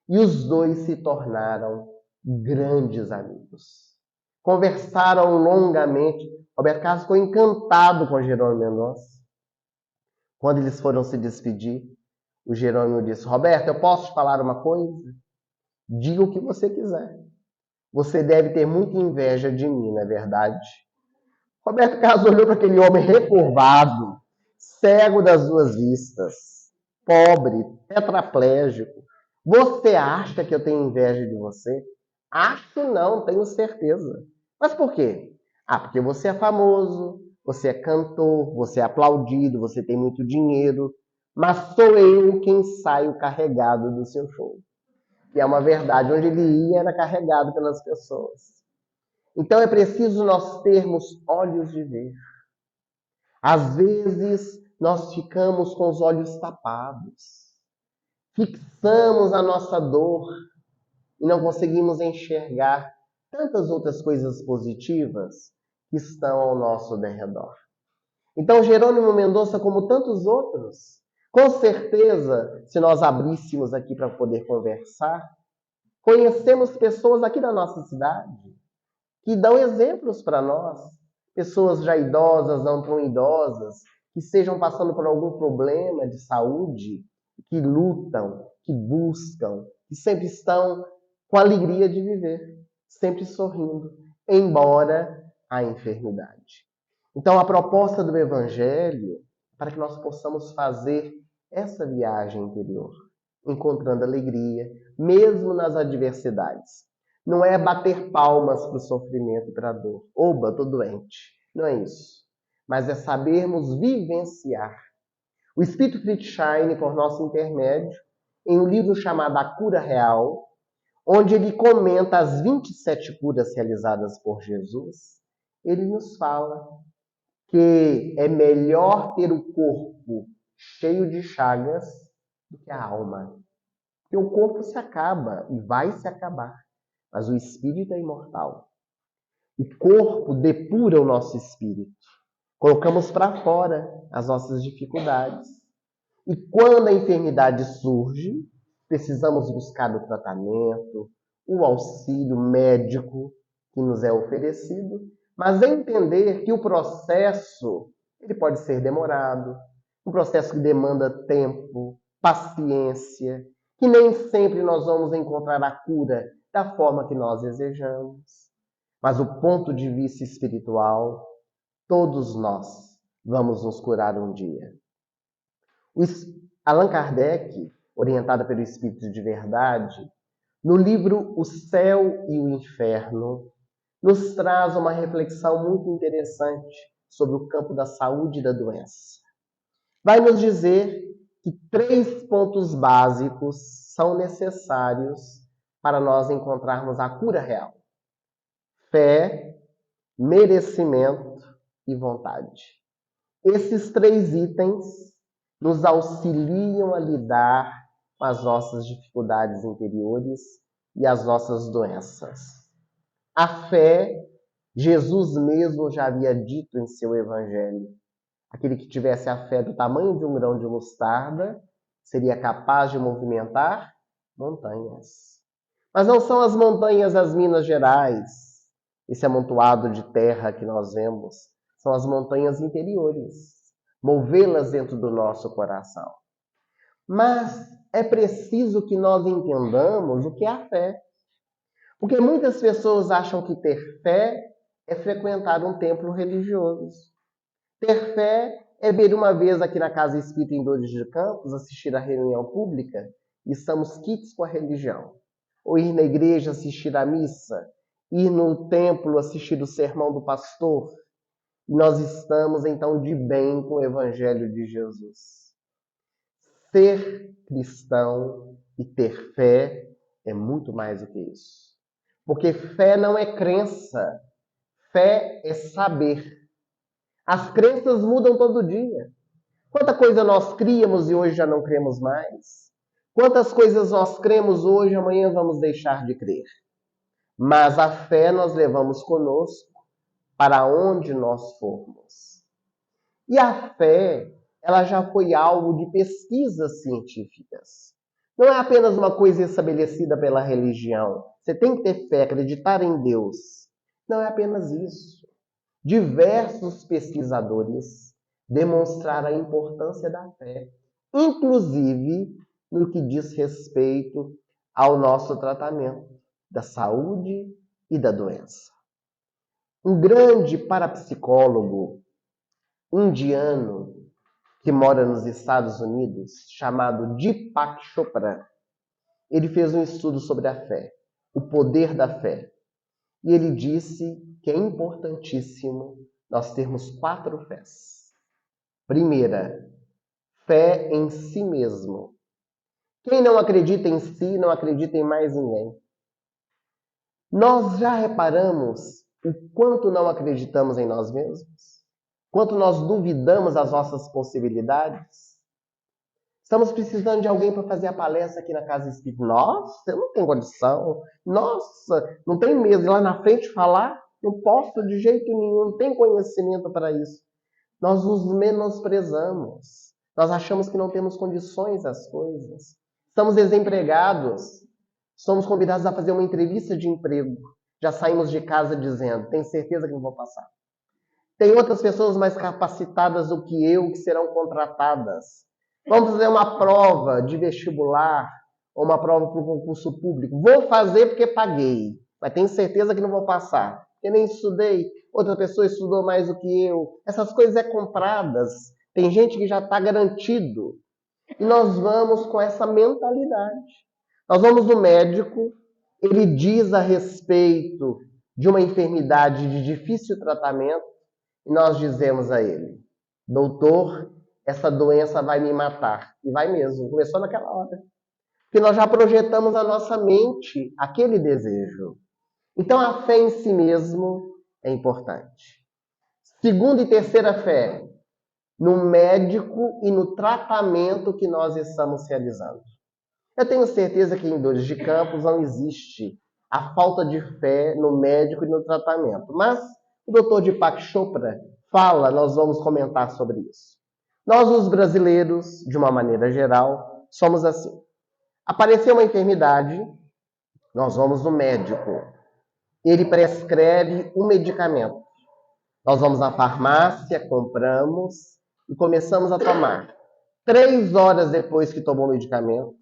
E os dois se tornaram grandes amigos. Conversaram longamente. Roberto Carlos ficou encantado com Jerônimo Mendonça. Quando eles foram se despedir, o Jerônimo disse: Roberto, eu posso te falar uma coisa? Diga o que você quiser. Você deve ter muita inveja de mim, não é verdade? Roberto Carlos olhou para aquele homem recurvado, cego das duas vistas, pobre, tetraplégico. Você acha que eu tenho inveja de você? Acho não, tenho certeza. Mas por quê? Ah, porque você é famoso, você é cantor, você é aplaudido, você tem muito dinheiro, mas sou eu quem saio carregado do seu show. E é uma verdade, onde ele ia era carregado pelas pessoas. Então é preciso nós termos olhos de ver. Às vezes nós ficamos com os olhos tapados, fixamos a nossa dor e não conseguimos enxergar tantas outras coisas positivas que estão ao nosso derredor. Então, Jerônimo Mendonça, como tantos outros, com certeza, se nós abríssemos aqui para poder conversar, conhecemos pessoas aqui da nossa cidade que dão exemplos para nós. Pessoas já idosas, não tão idosas, que estejam passando por algum problema de saúde, que lutam, que buscam, que sempre estão com a alegria de viver, sempre sorrindo, embora a enfermidade. Então, a proposta do Evangelho é para que nós possamos fazer essa viagem interior, encontrando alegria, mesmo nas adversidades. Não é bater palmas para o sofrimento e para a dor. Oba, estou doente. Não é isso. Mas é sabermos vivenciar. O Espírito Friedschein, por nosso intermédio, em um livro chamado A Cura Real, onde ele comenta as 27 curas realizadas por Jesus, ele nos fala que é melhor ter o corpo cheio de chagas do que a alma. Porque o corpo se acaba e vai se acabar, mas o espírito é imortal. O corpo depura o nosso espírito. Colocamos para fora as nossas dificuldades. E quando a enfermidade surge, precisamos buscar o tratamento, o auxílio médico que nos é oferecido, mas entender que o processo ele pode ser demorado, um processo que demanda tempo, paciência, que nem sempre nós vamos encontrar a cura da forma que nós desejamos. Mas o ponto de vista espiritual, todos nós vamos nos curar um dia. Allan Kardec, orientado pelo Espírito de Verdade, no livro O Céu e o Inferno, nos traz uma reflexão muito interessante sobre o campo da saúde e da doença. Vai nos dizer que 3 pontos básicos são necessários para nós encontrarmos a cura real: fé, merecimento e vontade. Esses 3 itens nos auxiliam a lidar com as nossas dificuldades interiores e as nossas doenças. A fé, Jesus mesmo já havia dito em seu Evangelho: aquele que tivesse a fé do tamanho de um grão de mostarda seria capaz de movimentar montanhas. Mas não são as montanhas das Minas Gerais, esse amontoado de terra que nós vemos. São as montanhas interiores, movê-las dentro do nosso coração. Mas é preciso que nós entendamos o que é a fé. Porque muitas pessoas acham que ter fé é frequentar um templo religioso. Ter fé é vir uma vez aqui na Casa Espírita em Dores de Campos, assistir a reunião pública e estamos quites com a religião. Ou ir na igreja assistir a missa, ir no templo assistir o sermão do pastor. E nós estamos então de bem com o Evangelho de Jesus. Ser cristão e ter fé é muito mais do que isso. Porque fé não é crença, fé é saber. As crenças mudam todo dia. Quanta coisa nós criamos e hoje já não cremos mais? Quantas coisas nós cremos hoje e amanhã vamos deixar de crer? Mas a fé nós levamos conosco para onde nós formos. E a fé, ela já foi alvo de pesquisas científicas. Não é apenas uma coisa estabelecida pela religião. Você tem que ter fé, acreditar em Deus. Não é apenas isso. Diversos pesquisadores demonstraram a importância da fé, inclusive no que diz respeito ao nosso tratamento da saúde e da doença. Um grande parapsicólogo indiano que mora nos Estados Unidos, chamado Deepak Chopra, ele fez um estudo sobre a fé, o poder da fé. E ele disse que é importantíssimo nós termos 4 fés. Primeira, fé em si mesmo. Quem não acredita em si, não acredita em mais ninguém. Nós já reparamos o quanto não acreditamos em nós mesmos? Quanto nós duvidamos das nossas possibilidades? Estamos precisando de alguém para fazer a palestra aqui na Casa Espírita. Nossa, eu não tenho condição. Nossa, não tenho mesmo de lá na frente falar? Não posso de jeito nenhum, não tenho conhecimento para isso. Nós nos menosprezamos. Nós achamos que não temos condições às coisas. Estamos desempregados. Somos convidados a fazer uma entrevista de emprego. já saímos de casa dizendo, tenho certeza que não vou passar. Tem outras pessoas mais capacitadas do que eu que serão contratadas. Vamos fazer uma prova de vestibular ou uma prova para o concurso público. Vou fazer porque paguei, mas tenho certeza que não vou passar. Eu nem estudei, outra pessoa estudou mais do que eu. Essas coisas é compradas. Tem gente que já está garantido. E nós vamos com essa mentalidade. Nós vamos no médico, ele diz a respeito de uma enfermidade de difícil tratamento, e nós dizemos a ele, doutor, essa doença vai me matar. E vai mesmo, começou naquela hora. Porque nós já projetamos na nossa mente aquele desejo. Então a fé em si mesmo é importante. Segunda e terceira fé, no médico e no tratamento que nós estamos realizando. Eu tenho certeza que em Dores de Campos não existe a falta de fé no médico e no tratamento. Mas o Dr. Deepak Chopra fala, nós vamos comentar sobre isso. Nós, os brasileiros, de uma maneira geral, somos assim. Apareceu uma enfermidade, nós vamos no médico. Ele prescreve um medicamento. Nós vamos na farmácia, compramos e começamos a tomar. 3 horas depois que tomou o medicamento,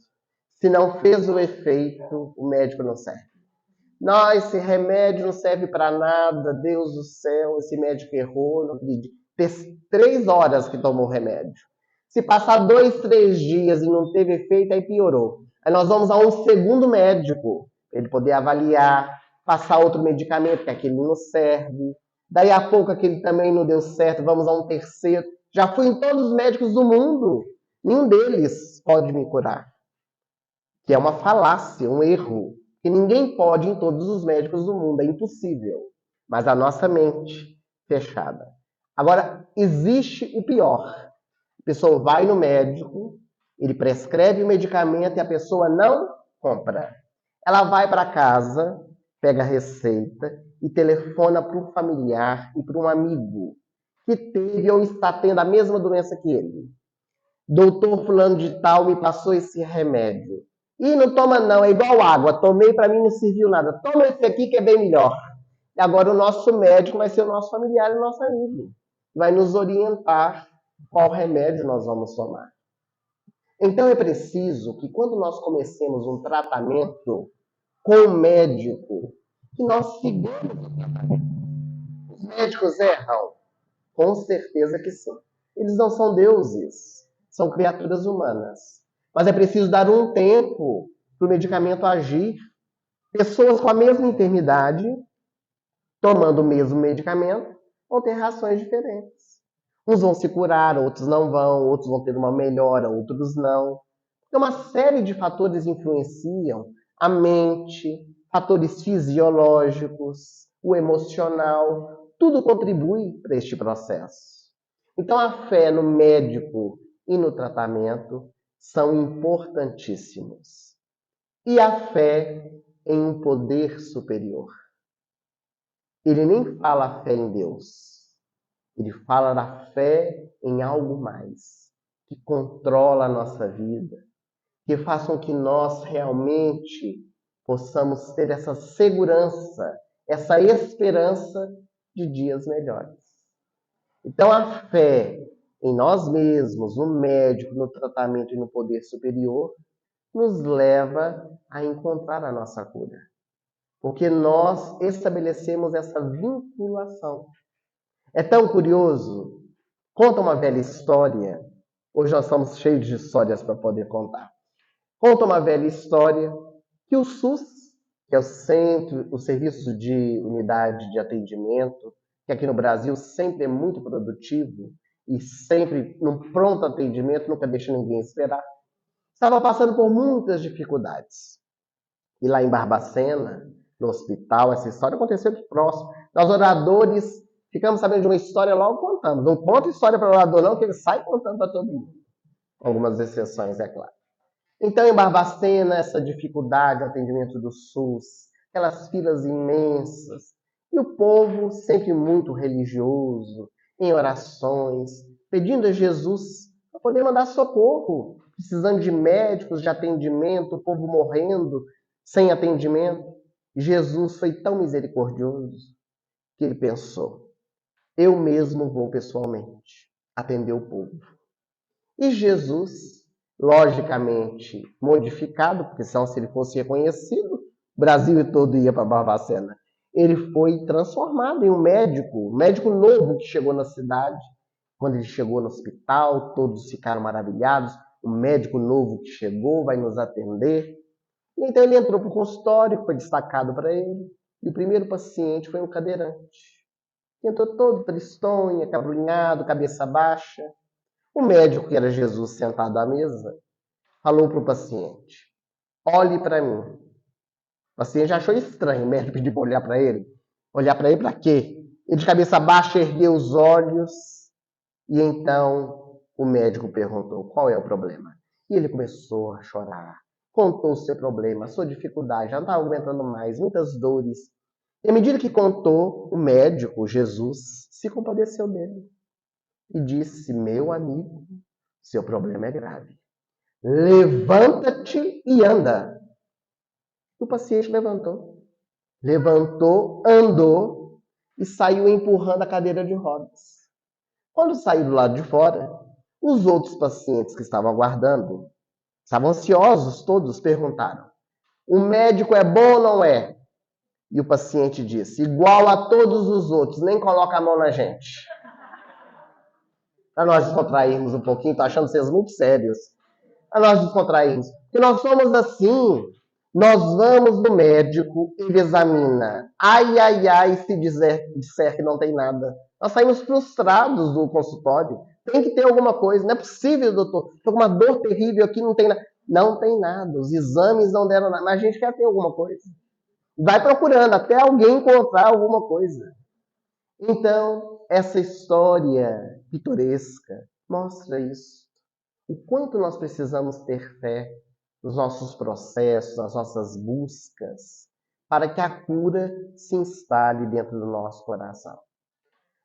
se não fez o efeito, o médico não serve. Não, esse remédio não serve para nada, Deus do céu, esse médico errou, não acredito. 3 horas que tomou o remédio. Se passar 2, 3 dias e não teve efeito, aí piorou. Aí nós vamos a um segundo médico, para ele poder avaliar, passar outro medicamento, que aquele não serve. Daí a pouco aquele também não deu certo, vamos a um terceiro. Já fui em todos os médicos do mundo, nenhum deles pode me curar. Que é uma falácia, um erro. Que ninguém pode em todos os médicos do mundo, é impossível. Mas a nossa mente fechada. Agora, existe o pior. A pessoa vai no médico, ele prescreve o medicamento e a pessoa não compra. Ela vai para casa, pega a receita e telefona para um familiar e para um amigo que teve ou está tendo a mesma doença que ele. Doutor fulano de tal me passou esse remédio. E não toma não, é igual água. Tomei, para mim não serviu nada. Toma esse aqui que é bem melhor. E agora o nosso médico vai ser o nosso familiar e o nosso amigo. Vai nos orientar qual remédio nós vamos tomar. Então é preciso que quando nós comecemos um tratamento com o médico, que nós sigamos o tratamento. Os médicos erram? Com certeza que sim. Eles não são deuses, são criaturas humanas. Mas é preciso dar um tempo para o medicamento agir. Pessoas com a mesma enfermidade, tomando o mesmo medicamento, vão ter reações diferentes. Uns vão se curar, outros não vão, outros vão ter uma melhora, outros não. Então, uma série de fatores influenciam a mente, fatores fisiológicos, o emocional, tudo contribui para este processo. Então, a fé no médico e no tratamento são importantíssimos. E a fé em um poder superior. Ele nem fala a fé em Deus. Ele fala da fé em algo mais, que controla a nossa vida, que faz com que nós realmente possamos ter essa segurança, essa esperança de dias melhores. Então, a fé em nós mesmos, no médico, no tratamento e no poder superior, nos leva a encontrar a nossa cura. Porque nós estabelecemos essa vinculação. É tão curioso. Conta uma velha história. Hoje nós estamos cheios de histórias para poder contar. Conta uma velha história que o SUS, que é o Serviço de Unidade de Atendimento, que aqui no Brasil sempre é muito produtivo e sempre num pronto atendimento, nunca deixa ninguém esperar, estava passando por muitas dificuldades. E lá em Barbacena, no hospital, essa história aconteceu aqui próximo. Nós oradores ficamos sabendo de uma história, logo contamos. Não conta história para o orador não, que ele sai contando para todo mundo. Algumas exceções, é claro. Então, em Barbacena, essa dificuldade no atendimento do SUS, aquelas filas imensas, e o povo sempre muito religioso, em orações, pedindo a Jesus para poder mandar socorro, precisando de médicos, de atendimento, o povo morrendo sem atendimento. Jesus foi tão misericordioso que ele pensou: eu mesmo vou pessoalmente atender o povo. E Jesus, logicamente modificado, porque senão se ele fosse reconhecido, o Brasil todo ia para Barbacena. Ele foi transformado em um médico novo que chegou na cidade. Quando ele chegou no hospital, todos ficaram maravilhados. O médico novo que chegou vai nos atender. E então ele entrou para o consultório, foi destacado para ele. E o primeiro paciente foi um cadeirante. Entrou todo tristonho, acabrunhado, cabeça baixa. O médico, que era Jesus sentado à mesa, falou para o paciente: olhe para mim. O paciente achou estranho o médico pedir para olhar para ele. Olhar para ele para quê? Ele de cabeça baixa ergueu os olhos e então o médico perguntou: qual é o problema? E ele começou a chorar. Contou o seu problema, a sua dificuldade, já não estava aguentando mais, muitas dores. E à medida que contou, o médico, Jesus, se compadeceu dele e disse: meu amigo, seu problema é grave. Levanta-te e anda. O paciente levantou, andou e saiu empurrando a cadeira de rodas. Quando saiu do lado de fora, os outros pacientes que estavam aguardando, estavam ansiosos todos, perguntaram: o médico é bom ou não é? E o paciente disse: igual a todos os outros, nem coloca a mão na gente. Para nós descontrairmos um pouquinho, estou achando vocês muito sérios. Para nós descontrairmos. Porque nós somos assim. Nós vamos no médico, ele examina. Ai, ai, ai, se disser que não tem nada. Nós saímos frustrados do consultório. Tem que ter alguma coisa. Não é possível, doutor. Estou com uma dor terrível aqui, não tem nada. Não tem nada. Os exames não deram nada. Mas a gente quer ter alguma coisa. Vai procurando até alguém encontrar alguma coisa. Então, essa história pitoresca mostra isso. O quanto nós precisamos ter fé nos nossos processos, nas nossas buscas, para que a cura se instale dentro do nosso coração.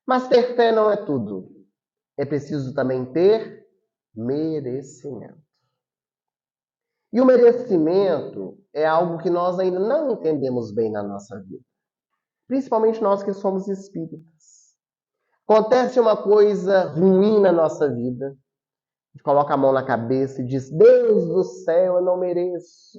Mas ter fé não é tudo. É preciso também ter merecimento. E o merecimento é algo que nós ainda não entendemos bem na nossa vida. Principalmente nós que somos espíritas. Acontece uma coisa ruim na nossa vida, a gente coloca a mão na cabeça e diz: Deus do céu, eu não mereço.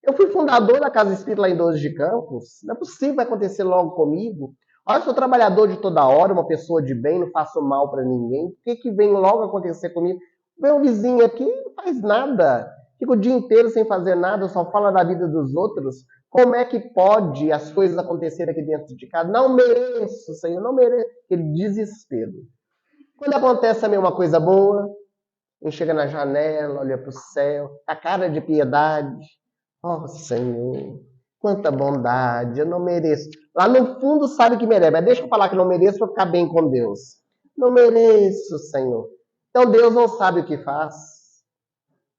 Eu fui fundador da Casa Espírita lá em 12 de Campos, não é possível acontecer logo comigo. Olha, eu sou trabalhador de toda hora, uma pessoa de bem, não faço mal para ninguém. Por que vem logo acontecer comigo? Meu vizinho aqui não faz nada, fica o dia inteiro sem fazer nada, só fala da vida dos outros. Como é que pode as coisas acontecerem aqui dentro de casa? Não mereço, Senhor, não mereço. Aquele desespero. Quando acontece também uma coisa boa, a gente chega na janela, olha para o céu, a cara de piedade. Oh, Senhor, quanta bondade, eu não mereço. Lá no fundo sabe que merece, mas deixa eu falar que não mereço para ficar bem com Deus. Não mereço, Senhor. Então Deus não sabe o que faz.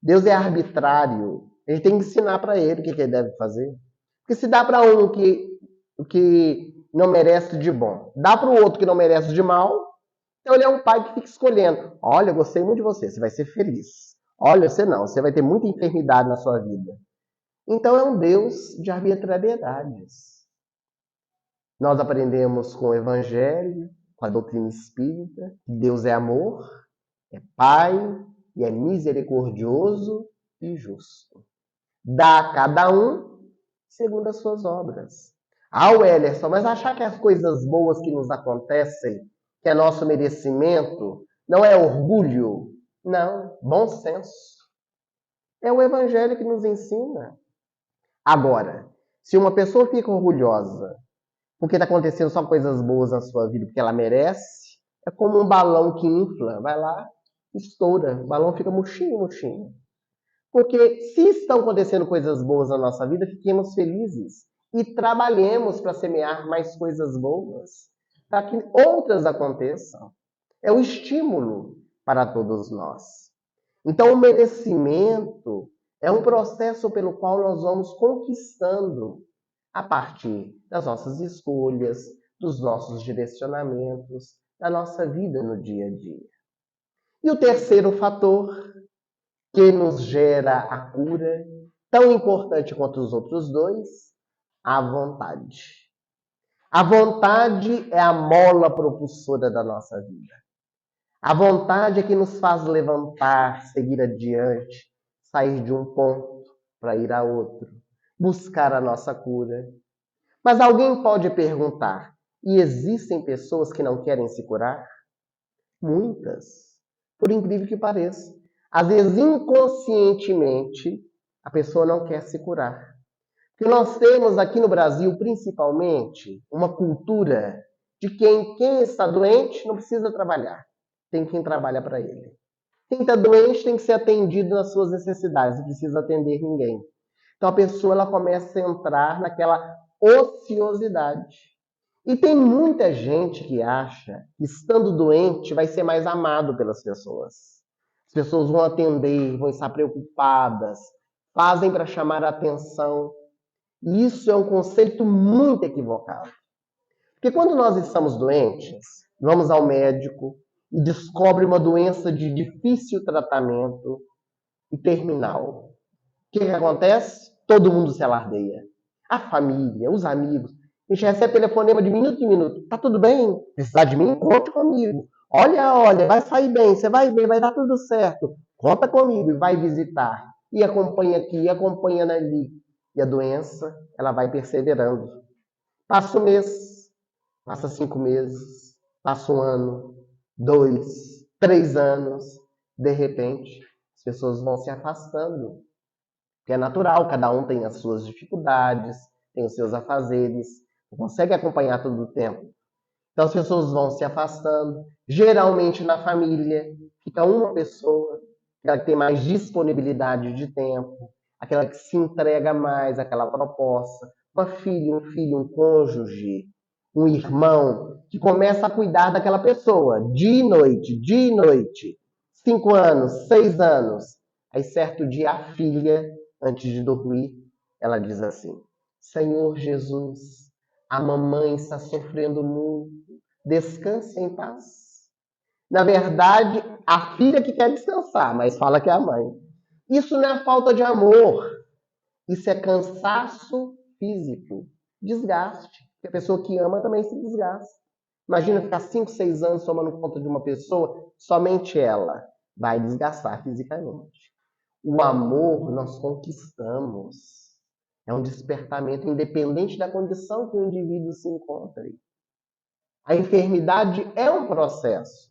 Deus é arbitrário. A gente tem que ensinar para ele o que ele deve fazer. Porque se dá para um que não merece de bom, dá para o outro que não merece de mal, então ele é um pai que fica escolhendo. Olha, eu gostei muito de você, você vai ser feliz. Olha, você não, você vai ter muita enfermidade na sua vida. Então é um Deus de arbitrariedades. Nós aprendemos com o Evangelho, com a doutrina espírita, que Deus é amor, é Pai e é misericordioso e justo. Dá a cada um segundo as suas obras. Wellerson, mas achar que as coisas boas que nos acontecem, que é nosso merecimento, não é orgulho? Não, bom senso. É o Evangelho que nos ensina. Agora, se uma pessoa fica orgulhosa porque está acontecendo só coisas boas na sua vida, porque ela merece, é como um balão que infla, vai lá, estoura, o balão fica murchinho, murchinho. Porque se estão acontecendo coisas boas na nossa vida, fiquemos felizes e trabalhemos para semear mais coisas boas, para que outras aconteçam. É o estímulo para todos nós. Então, o merecimento é um processo pelo qual nós vamos conquistando a partir das nossas escolhas, dos nossos direcionamentos, da nossa vida no dia a dia. E o terceiro fator que nos gera a cura, tão importante quanto os outros dois, A vontade. A vontade é a mola propulsora da nossa vida. A vontade é que nos faz levantar, seguir adiante, sair de um ponto para ir a outro, buscar a nossa cura. Mas alguém pode perguntar, e existem pessoas que não querem se curar? Muitas, por incrível que pareça. Às vezes, inconscientemente, a pessoa não quer se curar. Porque nós temos aqui no Brasil, principalmente, uma cultura de quem está doente não precisa trabalhar. Tem quem trabalha para ele. Quem está doente tem que ser atendido nas suas necessidades, não precisa atender ninguém. Então a pessoa ela começa a entrar naquela ociosidade. E tem muita gente que acha que estando doente vai ser mais amado pelas pessoas. As pessoas vão atender, vão estar preocupadas, fazem para chamar a atenção. E isso é um conceito muito equivocado. Porque quando nós estamos doentes, vamos ao médico e descobre uma doença de difícil tratamento e terminal. O que acontece? Todo mundo se alardeia. A família, os amigos. A gente recebe telefonema de minuto em minuto. Tá tudo bem? Precisar de mim? Conte comigo. Olha, vai sair bem, você vai ver, vai dar tudo certo. Conta comigo e vai visitar. E acompanha aqui, e acompanha ali. E a doença, ela vai perseverando. Passa um mês, passa 5 meses, passa um ano, 2, 3 anos. De repente, as pessoas vão se afastando. Que é natural, cada um tem as suas dificuldades, tem os seus afazeres, não consegue acompanhar todo o tempo. Então as pessoas vão se afastando. Geralmente na família fica uma pessoa, aquela que tem mais disponibilidade de tempo, aquela que se entrega mais àquela proposta, uma filha, um filho, um cônjuge, um irmão, que começa a cuidar daquela pessoa, dia e noite, 5 anos, 6 anos. Aí certo dia a filha, antes de dormir, ela diz assim, Senhor Jesus, a mamãe está sofrendo muito, descanse em paz. Na verdade, a filha que quer descansar, mas fala que é a mãe. Isso não é falta de amor, isso é cansaço físico, desgaste. Porque a pessoa que ama também se desgasta. Imagina ficar 5, 6 anos tomando conta de uma pessoa, somente ela vai desgastar fisicamente. O amor nós conquistamos. É um despertamento independente da condição que o indivíduo se encontre. A enfermidade é um processo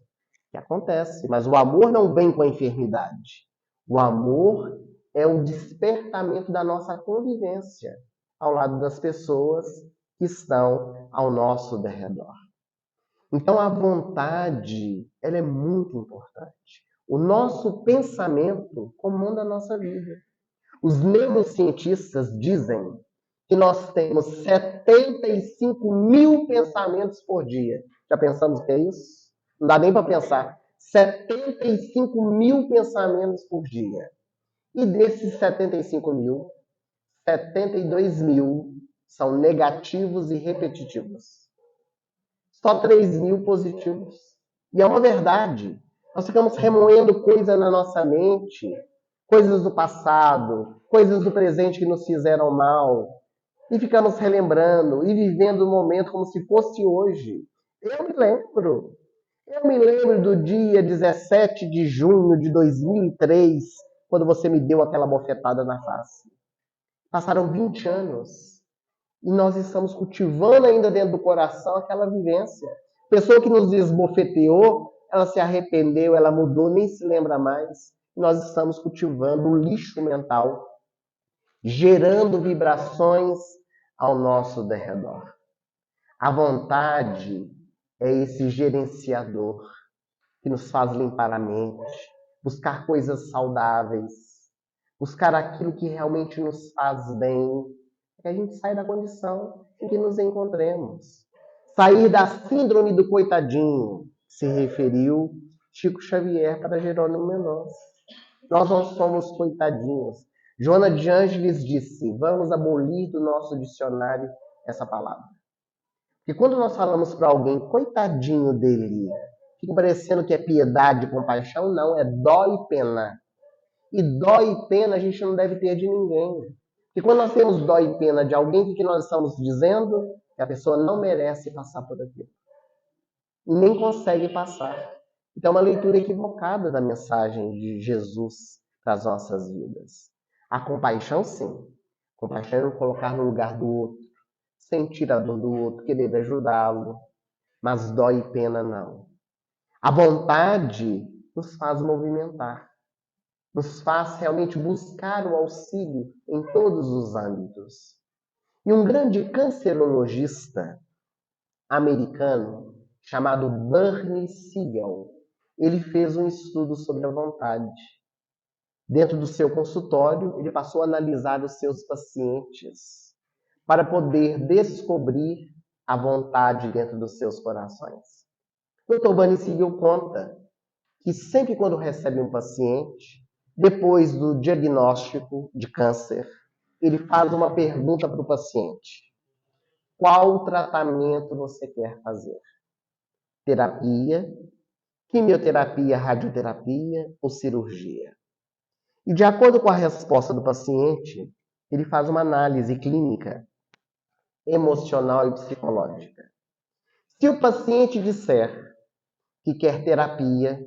que acontece, mas o amor não vem com a enfermidade. O amor é o despertamento da nossa convivência ao lado das pessoas que estão ao nosso derredor. Então a vontade, ela é muito importante. O nosso pensamento comanda a nossa vida. Os neurocientistas dizem que nós temos 75 mil pensamentos por dia. Já pensamos o que é isso? Não dá nem para pensar. 75 mil pensamentos por dia. E desses 75 mil, 72 mil são negativos e repetitivos. Só 3 mil positivos. E é uma verdade. Nós ficamos remoendo coisas na nossa mente, coisas do passado, coisas do presente que nos fizeram mal, e ficamos relembrando e vivendo o momento como se fosse hoje. Eu me lembro do dia 17 de junho de 2003, quando você me deu aquela bofetada na face. Passaram 20 anos. E nós estamos cultivando ainda dentro do coração aquela vivência. Pessoa que nos esbofeteou, ela se arrependeu, ela mudou, nem se lembra mais. Nós estamos cultivando o lixo mental, gerando vibrações ao nosso derredor. A vontade é esse gerenciador que nos faz limpar a mente, buscar coisas saudáveis, buscar aquilo que realmente nos faz bem, que a gente sai da condição em que nos encontremos. Sair da síndrome do coitadinho, se referiu Chico Xavier para Jerônimo Mendonça. Nós não somos coitadinhos. Joana de Ângeles disse, vamos abolir do nosso dicionário essa palavra. Porque quando nós falamos para alguém, coitadinho dele, fica parecendo que é piedade, compaixão, não, é dó e pena. E dó e pena a gente não deve ter de ninguém. E quando nós temos dó e pena de alguém, o que nós estamos dizendo? Que a pessoa não merece passar por aquilo. E nem consegue passar. Então é uma leitura equivocada da mensagem de Jesus para as nossas vidas. A compaixão, sim. Compaixão é colocar no lugar do outro, sentir a dor do outro, querer ajudá-lo. Mas dó e pena não. A vontade nos faz movimentar, nos faz realmente buscar o auxílio em todos os âmbitos. E um grande cancerologista americano chamado Bernie Siegel, ele fez um estudo sobre a vontade. Dentro do seu consultório, ele passou a analisar os seus pacientes para poder descobrir a vontade dentro dos seus corações. O Dr. Bernie Siegel conta que sempre quando recebe um paciente, depois do diagnóstico de câncer, ele faz uma pergunta para o paciente. Qual tratamento você quer fazer? Terapia, quimioterapia, radioterapia ou cirurgia? E de acordo com a resposta do paciente, ele faz uma análise clínica, emocional e psicológica. Se o paciente disser que quer terapia,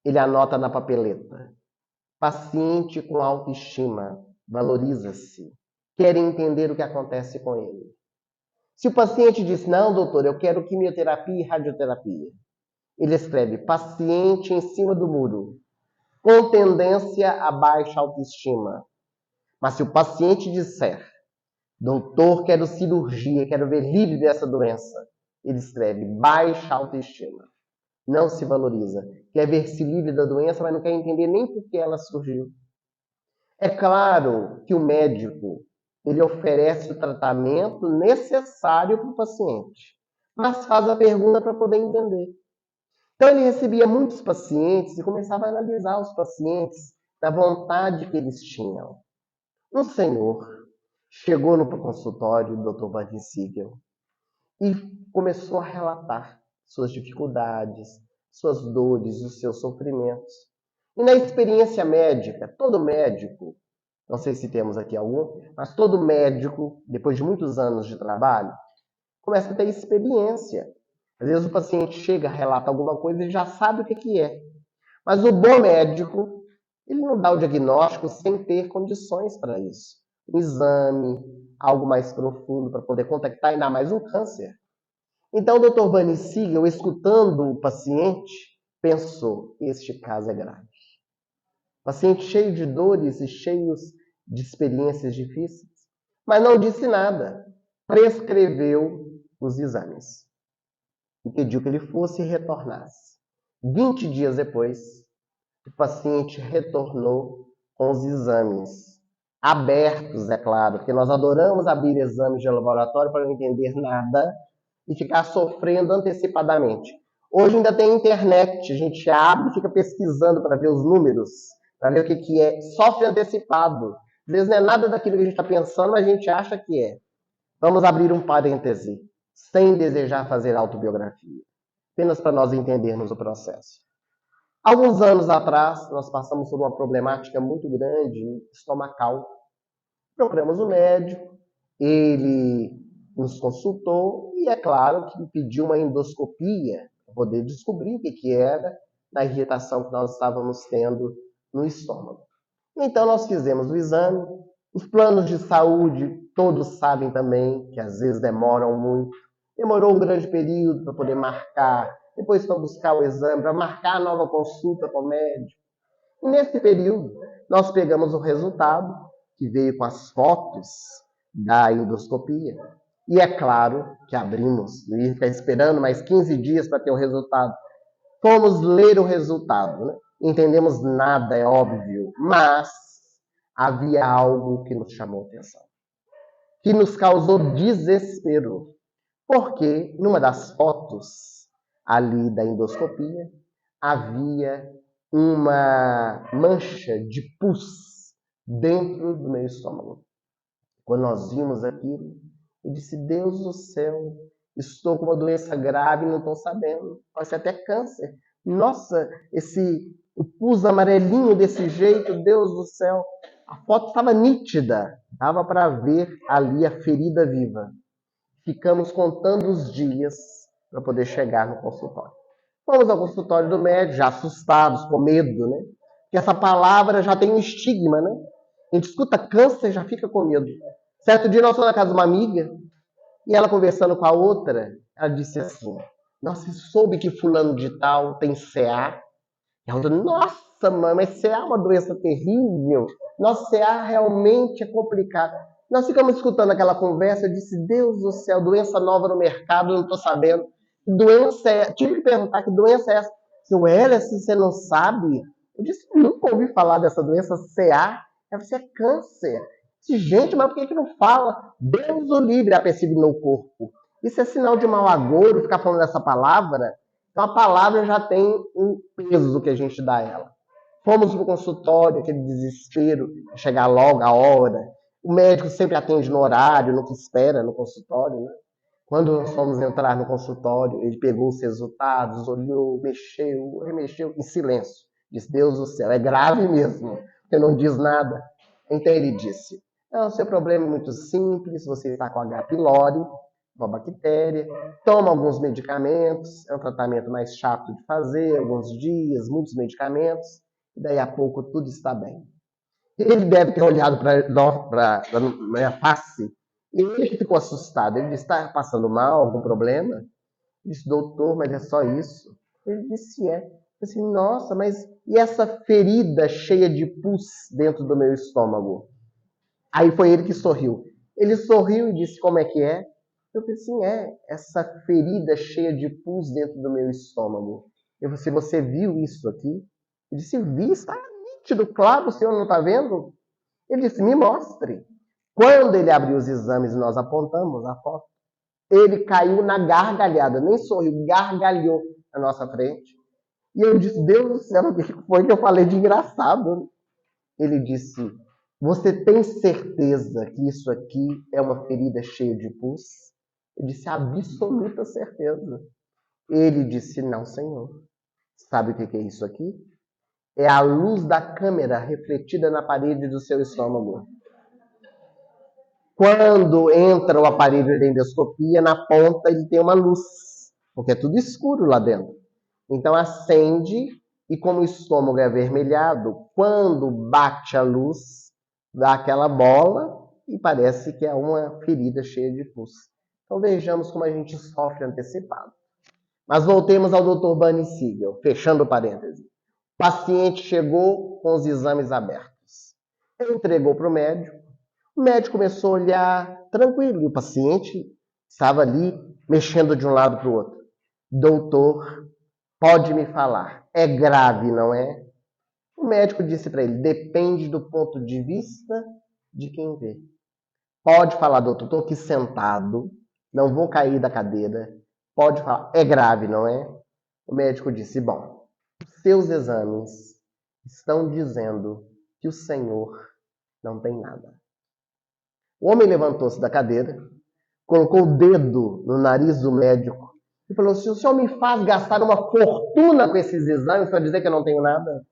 ele anota na papeleta. Paciente com autoestima, valoriza-se, quer entender o que acontece com ele. Se o paciente diz, não, doutor, eu quero quimioterapia e radioterapia, ele escreve, paciente em cima do muro, com tendência a baixa autoestima. Mas se o paciente disser, doutor, quero cirurgia, quero ver livre dessa doença, ele escreve, baixa autoestima. Não se valoriza. Quer ver-se livre da doença, mas não quer entender nem por que ela surgiu. É claro que o médico ele oferece o tratamento necessário para o paciente, mas faz a pergunta para poder entender. Então ele recebia muitos pacientes e começava a analisar os pacientes da vontade que eles tinham. Um senhor chegou no consultório do Dr. Bernie Siegel e começou a relatar suas dificuldades, suas dores, os seus sofrimentos. E na experiência médica, todo médico, não sei se temos aqui algum, mas todo médico, depois de muitos anos de trabalho, começa a ter experiência. Às vezes o paciente chega, relata alguma coisa e já sabe o que é. Mas o bom médico, ele não dá o diagnóstico sem ter condições para isso. Um exame, algo mais profundo para poder contactar ainda mais um câncer. Então o Dr. Bernie Siegel, escutando o paciente, pensou, este caso é grave. Paciente cheio de dores e cheio de experiências difíceis, mas não disse nada. Prescreveu os exames e pediu que ele fosse e retornasse. 20 dias depois, o paciente retornou com os exames abertos, é claro, porque nós adoramos abrir exames de laboratório para não entender nada e ficar sofrendo antecipadamente. Hoje ainda tem internet, a gente abre e fica pesquisando para ver os números, para ver o que é. Sofre antecipado. Às vezes não é nada daquilo que a gente está pensando, mas a gente acha que é. Vamos abrir um parêntese, sem desejar fazer autobiografia, apenas para nós entendermos o processo. Alguns anos atrás, nós passamos por uma problemática muito grande estomacal. Procuramos o médico, ele nos consultou e, é claro, que pediu uma endoscopia para poder descobrir o que era da irritação que nós estávamos tendo no estômago. Então, nós fizemos o exame. Os planos de saúde, todos sabem também que às vezes demoram muito. Demorou um grande período para poder marcar, depois para buscar o exame, para marcar a nova consulta com o médico. E nesse período, nós pegamos o resultado, que veio com as fotos da endoscopia. E é claro que abrimos, não ia ficar esperando mais 15 dias para ter o resultado. Fomos ler o resultado, né? Entendemos nada, é óbvio, mas havia algo que nos chamou a atenção, que nos causou desespero, porque numa das fotos ali da endoscopia havia uma mancha de pus dentro do meu estômago. Quando nós vimos aquilo, eu disse, Deus do céu, estou com uma doença grave e não estou sabendo, pode ser até câncer. Nossa, o pus amarelinho desse jeito, Deus do céu. A foto estava nítida, Dava para ver ali a ferida viva. Ficamos contando os dias para poder chegar no consultório. Fomos ao consultório do médico, já assustados, com medo, né? Porque essa palavra já tem um estigma, né? A gente escuta câncer e já fica com medo. Certo dia nós fomos na casa de uma amiga e ela conversando com a outra, ela disse assim: nossa, soube que fulano de tal tem CA. E a outra, nossa, mãe, mas CA é uma doença terrível. Nossa, CA realmente é complicado. Nós ficamos escutando aquela conversa, eu disse, Deus do céu, doença nova no mercado, eu não estou sabendo. Que doença é? Tive que perguntar, que doença é essa? Seu Hélice, você não sabe? Eu disse, nunca ouvi falar dessa doença CA. Ela disse, é câncer. Eu disse, gente, mas por que não fala? Deus o livre, apercebe no corpo. Isso é sinal de mau agouro, ficar falando dessa palavra? Então a palavra já tem um peso que a gente dá a ela. Fomos para o consultório, aquele desespero, chegar logo a hora. O médico sempre atende no horário, no que espera no consultório, né? Quando nós fomos entrar no consultório, ele pegou os resultados, olhou, mexeu, remexeu em silêncio. Disse, Deus do céu, é grave mesmo, você não diz nada. Então ele disse, não, seu problema é muito simples, você está com H. pylori, uma bactéria, toma alguns medicamentos, é um tratamento mais chato de fazer, alguns dias, muitos medicamentos, e daí a pouco tudo está bem. Ele deve ter olhado para a minha face e ele ficou assustado. Ele disse, está passando mal, algum problema? Eu disse, doutor, mas é só isso? Ele disse, é. Eu disse, nossa, mas e essa ferida cheia de pus dentro do meu estômago? Aí foi ele que sorriu. Ele sorriu e disse, como é que é? Eu pensei, essa ferida cheia de pus dentro do meu estômago. Eu disse, você viu isso aqui? Ele disse, vi, está nítido, claro, o senhor não está vendo? Ele disse, me mostre. Quando ele abriu os exames e nós apontamos a foto, ele caiu na gargalhada, nem sorriu, gargalhou na nossa frente. E eu disse, Deus do céu, o que foi que eu falei de engraçado? Ele disse, você tem certeza que isso aqui é uma ferida cheia de pus? Eu disse, absoluta certeza. Ele disse, não, senhor. Sabe o que é isso aqui? É a luz da câmera refletida na parede do seu estômago. Quando entra o aparelho de endoscopia, na ponta ele tem uma luz, porque é tudo escuro lá dentro. Então acende e como o estômago é avermelhado, quando bate a luz, dá aquela bola e parece que é uma ferida cheia de pus. Então vejamos como a gente sofre antecipado. Mas voltemos ao Dr. Bunny Siegel, fechando o parêntese. O paciente chegou com os exames abertos. Ele entregou para o médico. O médico começou a olhar tranquilo e o paciente estava ali mexendo de um lado para o outro. Doutor, pode me falar, é grave, não é? O médico disse para ele, depende do ponto de vista de quem vê. Pode falar, doutor, estou aqui sentado, não vou cair da cadeira. Pode falar, é grave, não é? O médico disse, bom, seus exames estão dizendo que o senhor não tem nada. O homem levantou-se da cadeira, colocou o dedo no nariz do médico e falou, se o senhor me faz gastar uma fortuna com esses exames para dizer que eu não tenho nada,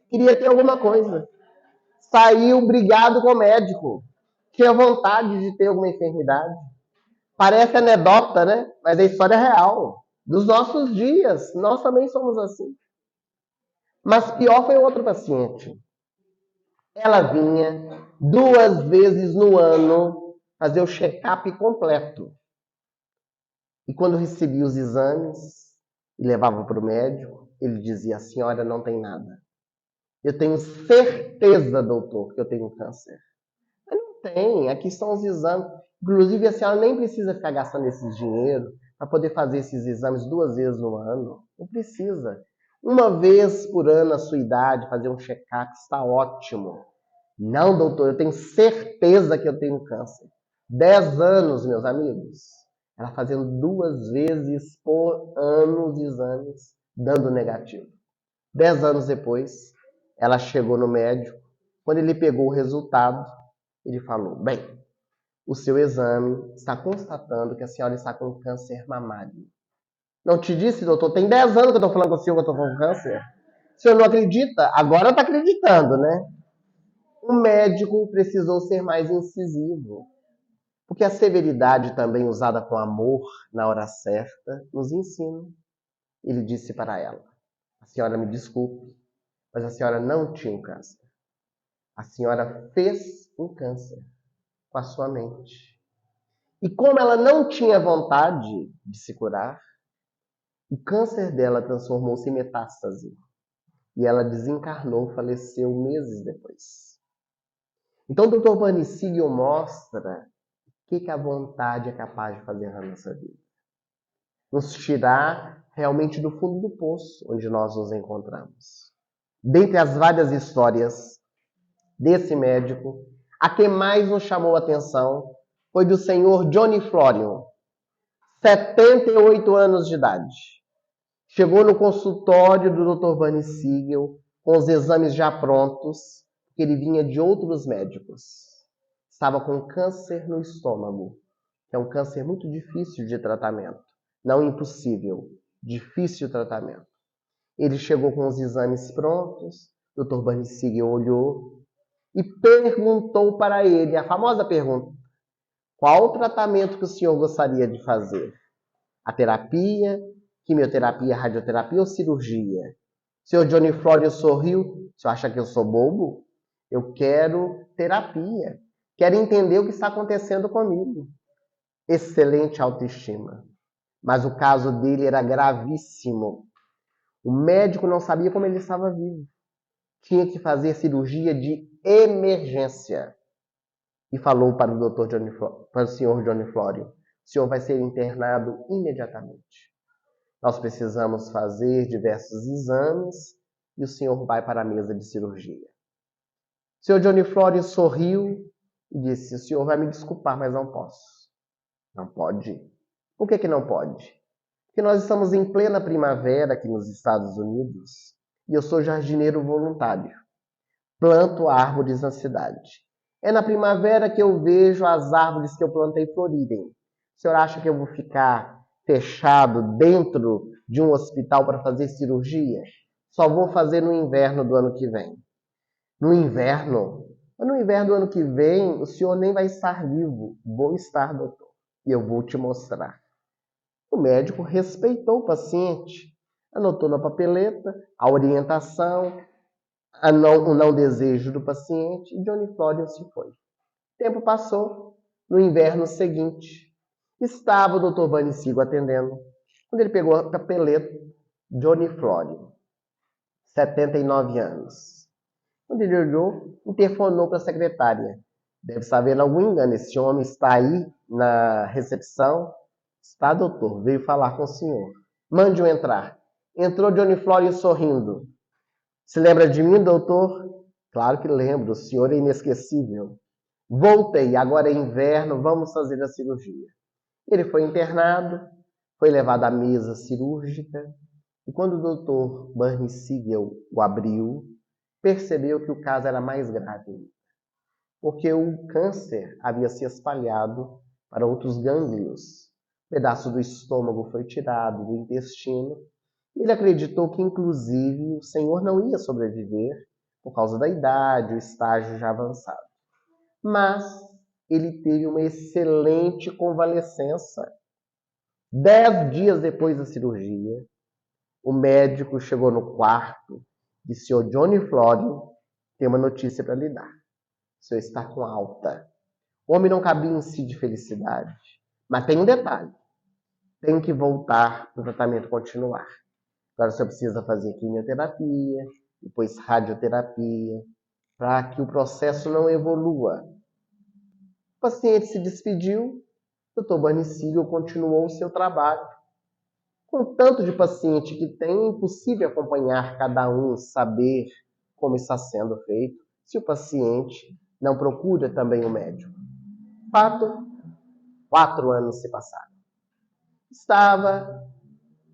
queria ter alguma coisa. Saiu brigado com o médico. Tinha vontade de ter alguma enfermidade. Parece anedota, né? Mas a história é real. Dos nossos dias, nós também somos assim. Mas pior foi o outro paciente. Ela vinha 2 vezes no ano fazer o check-up completo. E quando recebia os exames e levava para o médico, ele dizia, a senhora não tem nada. Eu tenho certeza, doutor, que eu tenho câncer. Mas não tem, aqui são os exames. Inclusive, a senhora nem precisa ficar gastando esses dinheiro para poder fazer esses exames 2 vezes no ano. Não precisa. 1 vez por ano, a sua idade, fazer um check-up está ótimo. Não, doutor, eu tenho certeza que eu tenho câncer. 10 anos, meus amigos. Ela fazendo 2 vezes por ano os exames, dando negativo. 10 anos depois, ela chegou no médico. Quando ele pegou o resultado, ele falou, bem, o seu exame está constatando que a senhora está com câncer mamário. Não te disse, doutor? Tem 10 anos que eu estou falando com o senhor que eu estou com câncer. O senhor não acredita? Agora está acreditando, né? o médico precisou ser mais incisivo, porque a severidade também usada com amor na hora certa nos ensina. Ele disse para ela: a senhora me desculpe, mas a senhora não tinha um câncer. A senhora fez um câncer com a sua mente. E como ela não tinha vontade de se curar, o câncer dela transformou-se em metástase. E ela desencarnou, faleceu meses depois. Então o Dr. Barney Siegel mostra o que a vontade é capaz de fazer na nossa vida. Nos tirar realmente do fundo do poço onde nós nos encontramos. Dentre as várias histórias desse médico, a que mais nos chamou a atenção foi do senhor Johnny Florian, 78 anos de idade. Chegou no consultório do Dr. Barney Siegel com os exames já prontos, porque ele vinha de outros médicos. Estava com câncer no estômago, que é um câncer muito difícil de tratamento. Não impossível, difícil de tratamento. Ele chegou com os exames prontos, o Dr. Barney Siegel olhou e perguntou para ele, a famosa pergunta: qual o tratamento que o senhor gostaria de fazer? A terapia, quimioterapia, radioterapia ou cirurgia? O senhor Johnny Florian sorriu. O senhor acha que eu sou bobo? Eu quero terapia. Quero entender o que está acontecendo comigo. Excelente autoestima. Mas o caso dele era gravíssimo. O médico não sabia como ele estava vivo. Tinha que fazer cirurgia de emergência. E falou para o Dr. Johnny, para o senhor Johnny Florian: o senhor vai ser internado imediatamente. Nós precisamos fazer diversos exames e o senhor vai para a mesa de cirurgia. O senhor Johnny Florian sorriu e disse: o senhor vai me desculpar, mas não posso. Não pode? Por que não pode? Porque nós estamos em plena primavera aqui nos Estados Unidos e eu sou jardineiro voluntário. Planto árvores na cidade. É na primavera que eu vejo as árvores que eu plantei florirem. O senhor acha que eu vou ficar fechado dentro de um hospital para fazer cirurgia? Só vou fazer no inverno do ano que vem. No inverno? No inverno do ano que vem, o senhor nem vai estar vivo. Vou estar, doutor. E eu vou te mostrar. O médico respeitou o paciente. Anotou na papeleta a orientação, o não desejo do paciente, e Johnny Florian se foi. O tempo passou. No inverno seguinte, estava o Dr. Barney Siegel atendendo. Quando ele pegou a papeleta, Johnny Florian, 79 anos. Quando ele olhou, interfonou para a secretária. Deve estar havendo algum engano. Esse homem está aí na recepção. Está, doutor? Veio falar com o senhor. Mande-o entrar. Entrou Johnny Florian sorrindo. Se lembra de mim, doutor? Claro que lembro. O senhor é inesquecível. Voltei. Agora é inverno. Vamos fazer a cirurgia. Ele foi internado. Foi levado à mesa cirúrgica. E quando o doutor Barney Siegel o abriu, percebeu que o caso era mais grave. Porque o câncer havia se espalhado para outros gânglios. Um pedaço do estômago foi tirado, do intestino. Ele acreditou que, inclusive, o senhor não ia sobreviver por causa da idade, o estágio já avançado. Mas ele teve uma excelente convalescença. 10 dias depois da cirurgia, o médico chegou no quarto e disse: "Senhor Johnny Florian, tem uma notícia para lhe dar. O senhor está com alta." O homem não cabia em si de felicidade. Mas tem um detalhe. Tem que voltar para o tratamento continuar. Agora você precisa fazer quimioterapia, depois radioterapia, para que o processo não evolua. O paciente se despediu, o Dr. Barney Siegel continuou o seu trabalho. Com tanto de paciente que tem, é impossível acompanhar cada um, saber como está sendo feito, se o paciente não procura também o médico. Fato, 4 anos se passaram. Estava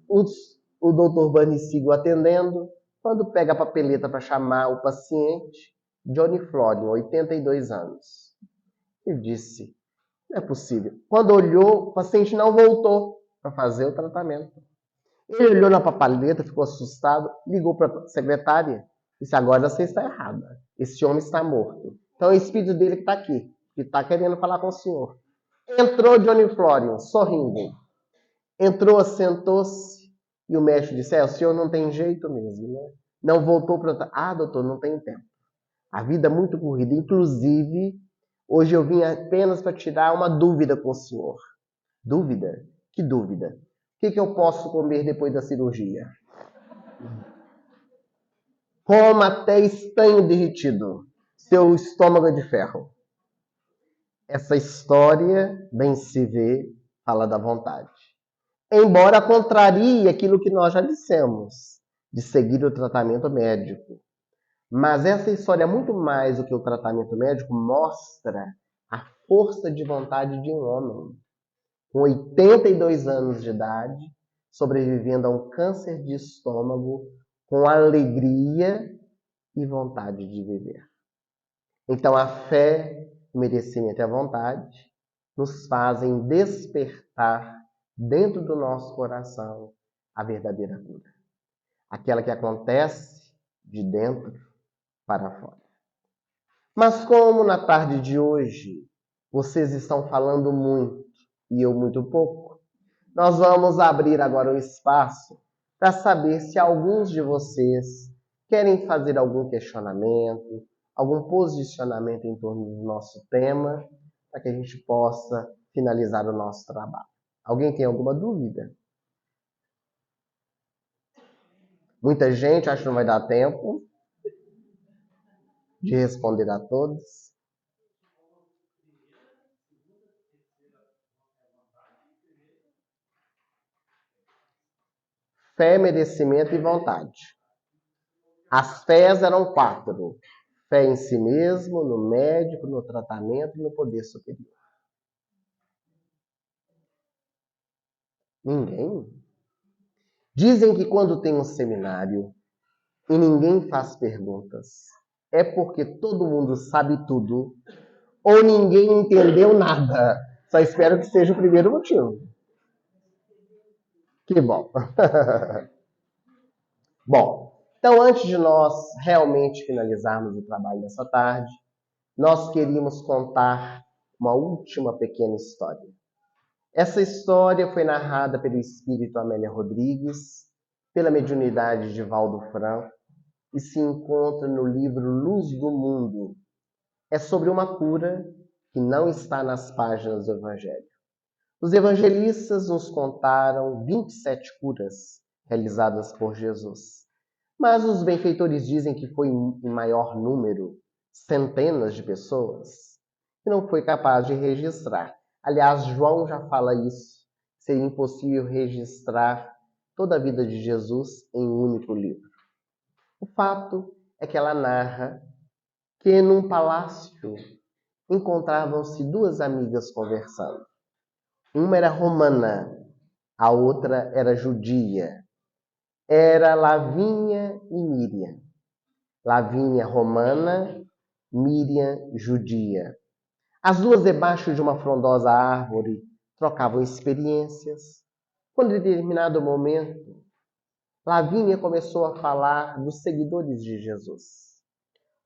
o Dr. Barney Siegel atendendo, quando pega a papeleta para chamar o paciente, Johnny Florian, 82 anos. Ele disse: não é possível. Quando olhou, o paciente não voltou para fazer o tratamento. Ele olhou na papeleta, ficou assustado, ligou para a secretária, disse: agora você está errada. Esse homem está morto. Então é o espírito dele que está aqui, que está querendo falar com o senhor. Entrou Johnny Florian, sorrindo. Entrou, sentou-se, e o médico disse, o senhor não tem jeito mesmo, né? Não voltou para... Ah, doutor, não tenho tempo. A vida é muito corrida. Inclusive, hoje eu vim apenas para tirar uma dúvida com o senhor. Dúvida? Que dúvida? O que eu posso comer depois da cirurgia? Coma até estanho derretido. Seu estômago é de ferro. Essa história, bem se vê, fala da vontade. Embora contrarie aquilo que nós já dissemos, de seguir o tratamento médico. Mas essa história, muito mais do que o tratamento médico, mostra a força de vontade de um homem, com 82 anos de idade, sobrevivendo a um câncer de estômago, com alegria e vontade de viver. Então, a fé, o merecimento e a vontade nos fazem despertar dentro do nosso coração a verdadeira cura. Aquela que acontece de dentro para fora. Mas como na tarde de hoje vocês estão falando muito e eu muito pouco, nós vamos abrir agora o espaço para saber se alguns de vocês querem fazer algum questionamento, algum posicionamento em torno do nosso tema, para que a gente possa finalizar o nosso trabalho. Alguém tem alguma dúvida? Muita gente, acho que não vai dar tempo de responder a todos. Fé, merecimento e vontade. As fés eram 4. Fé em si mesmo, no médico, no tratamento e no poder superior. Ninguém? Dizem que quando tem um seminário e ninguém faz perguntas, é porque todo mundo sabe tudo ou ninguém entendeu nada. Só espero que seja o primeiro motivo. Que bom. Bom, então antes de nós realmente finalizarmos o trabalho dessa tarde, nós queríamos contar uma última pequena história. Essa história foi narrada pelo espírito Amélia Rodrigues, pela mediunidade de Valdo Franco, e se encontra no livro Luz do Mundo. É sobre uma cura que não está nas páginas do Evangelho. Os evangelistas nos contaram 27 curas realizadas por Jesus. Mas os benfeitores dizem que foi em maior número, centenas de pessoas, que não foi capaz de registrar. Aliás, João já fala isso. Seria impossível registrar toda a vida de Jesus em um único livro. O fato é que ela narra que num palácio encontravam-se 2 amigas conversando. Uma era romana, a outra era judia. Era Lavínia e Míriam. Lavínia romana, Míriam judia. As 2 debaixo de uma frondosa árvore trocavam experiências. Quando, em determinado momento, Lavínia começou a falar dos seguidores de Jesus.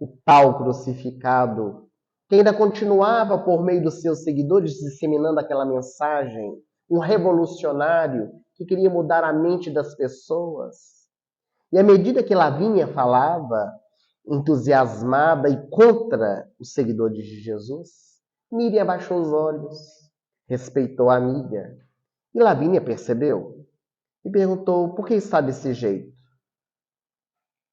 O tal crucificado, que ainda continuava por meio dos seus seguidores disseminando aquela mensagem, um revolucionário que queria mudar a mente das pessoas. E à medida que Lavínia falava, entusiasmada e contra os seguidores de Jesus, Míriam abaixou os olhos, respeitou a amiga. E Lavínia percebeu e perguntou: por que está desse jeito?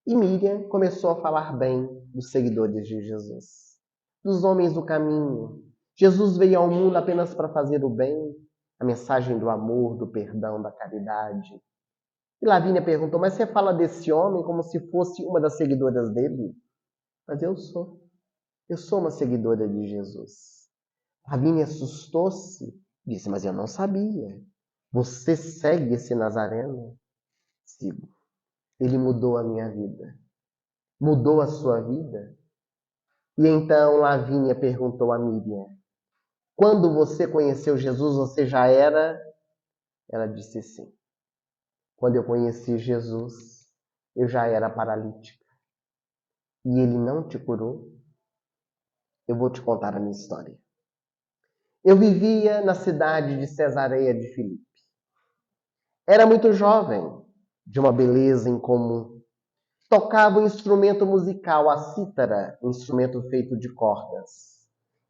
E Míriam começou a falar bem dos seguidores de Jesus, dos homens do caminho. Jesus veio ao mundo apenas para fazer o bem, a mensagem do amor, do perdão, da caridade. E Lavínia perguntou: mas você fala desse homem como se fosse uma das seguidoras dele? Mas eu sou uma seguidora de Jesus. Lavínia assustou-se, disse: mas eu não sabia. Você segue esse Nazareno? Sigo. Ele mudou a minha vida. Mudou a sua vida? E então Lavínia perguntou a Míriam: quando você conheceu Jesus, você já era? Ela disse sim. Quando eu conheci Jesus, eu já era paralítica. E ele não te curou? Eu vou te contar a minha história. Eu vivia na cidade de Cesareia de Filipe. Era muito jovem, de uma beleza incomum. Tocava um instrumento musical, a cítara, um instrumento feito de cordas.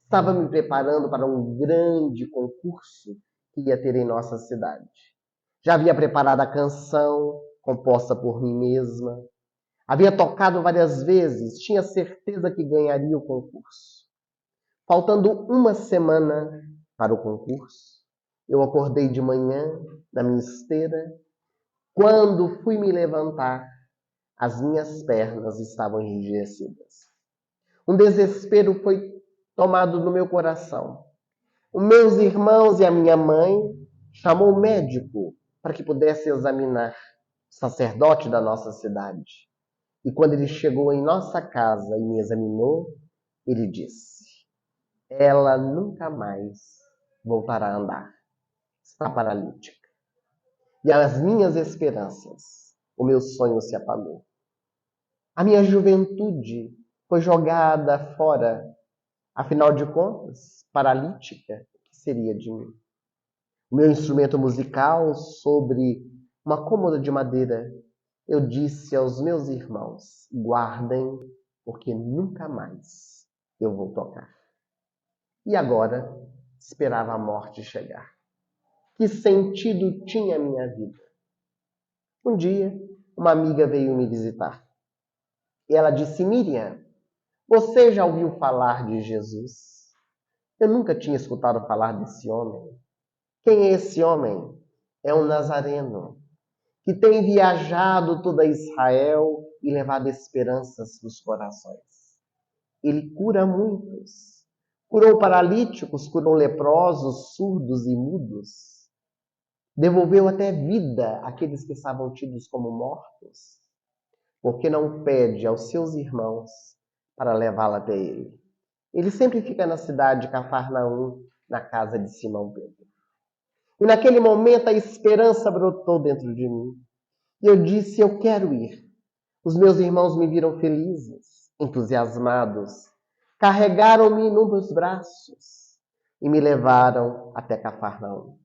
Estava me preparando para um grande concurso que ia ter em nossa cidade. Já havia preparado a canção, composta por mim mesma. Havia tocado várias vezes, tinha certeza que ganharia o concurso. Faltando uma semana para o concurso, eu acordei de manhã na minha esteira. Quando fui me levantar, as minhas pernas estavam enrijecidas. Um desespero foi tomado no meu coração. Os meus irmãos e a minha mãe chamou o médico para que pudesse examinar o sacerdote da nossa cidade. E quando ele chegou em nossa casa e me examinou, ele disse: ela nunca mais voltará a andar. Está paralítica. E as minhas esperanças, o meu sonho se apagou. A minha juventude foi jogada fora. Afinal de contas, paralítica, o que seria de mim? O meu instrumento musical sobre uma cômoda de madeira, eu disse aos meus irmãos: guardem, porque nunca mais eu vou tocar. E agora esperava a morte chegar. Que sentido tinha a minha vida? Um dia, uma amiga veio me visitar. E ela disse: Miriam, você já ouviu falar de Jesus? Eu nunca tinha escutado falar desse homem. Quem é esse homem? É um nazareno que tem viajado toda Israel e levado esperanças para os corações. Ele cura muitos. Curou paralíticos, curou leprosos, surdos e mudos. Devolveu até vida àqueles que estavam tidos como mortos. Porque não pede aos seus irmãos para levá-la até ele. Ele sempre fica na cidade de Cafarnaum, na casa de Simão Pedro. E naquele momento a esperança brotou dentro de mim. E eu disse: eu quero ir. Os meus irmãos me viram felizes, entusiasmados. Carregaram-me nos braços e me levaram até Cafarnaum.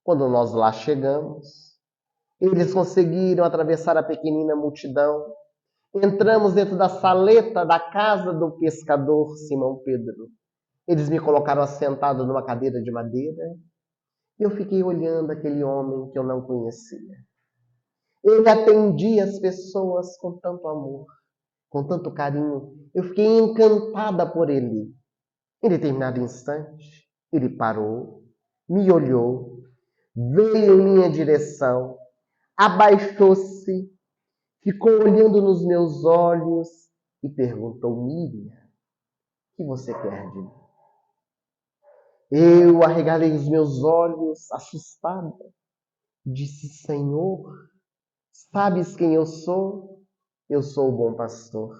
Quando nós lá chegamos, eles conseguiram atravessar a pequenina multidão. Entramos dentro da saleta da casa do pescador Simão Pedro. Eles me colocaram assentado numa cadeira de madeira e eu fiquei olhando aquele homem que eu não conhecia. Ele atendia as pessoas com tanto amor, com tanto carinho. Eu fiquei encantada por ele. Em determinado instante, ele parou, me olhou, veio em minha direção, abaixou-se, ficou olhando nos meus olhos e perguntou: Miriam, o que você quer de mim? Eu arregalei os meus olhos, assustada. Disse: Senhor, sabes quem eu sou? Eu sou o bom pastor.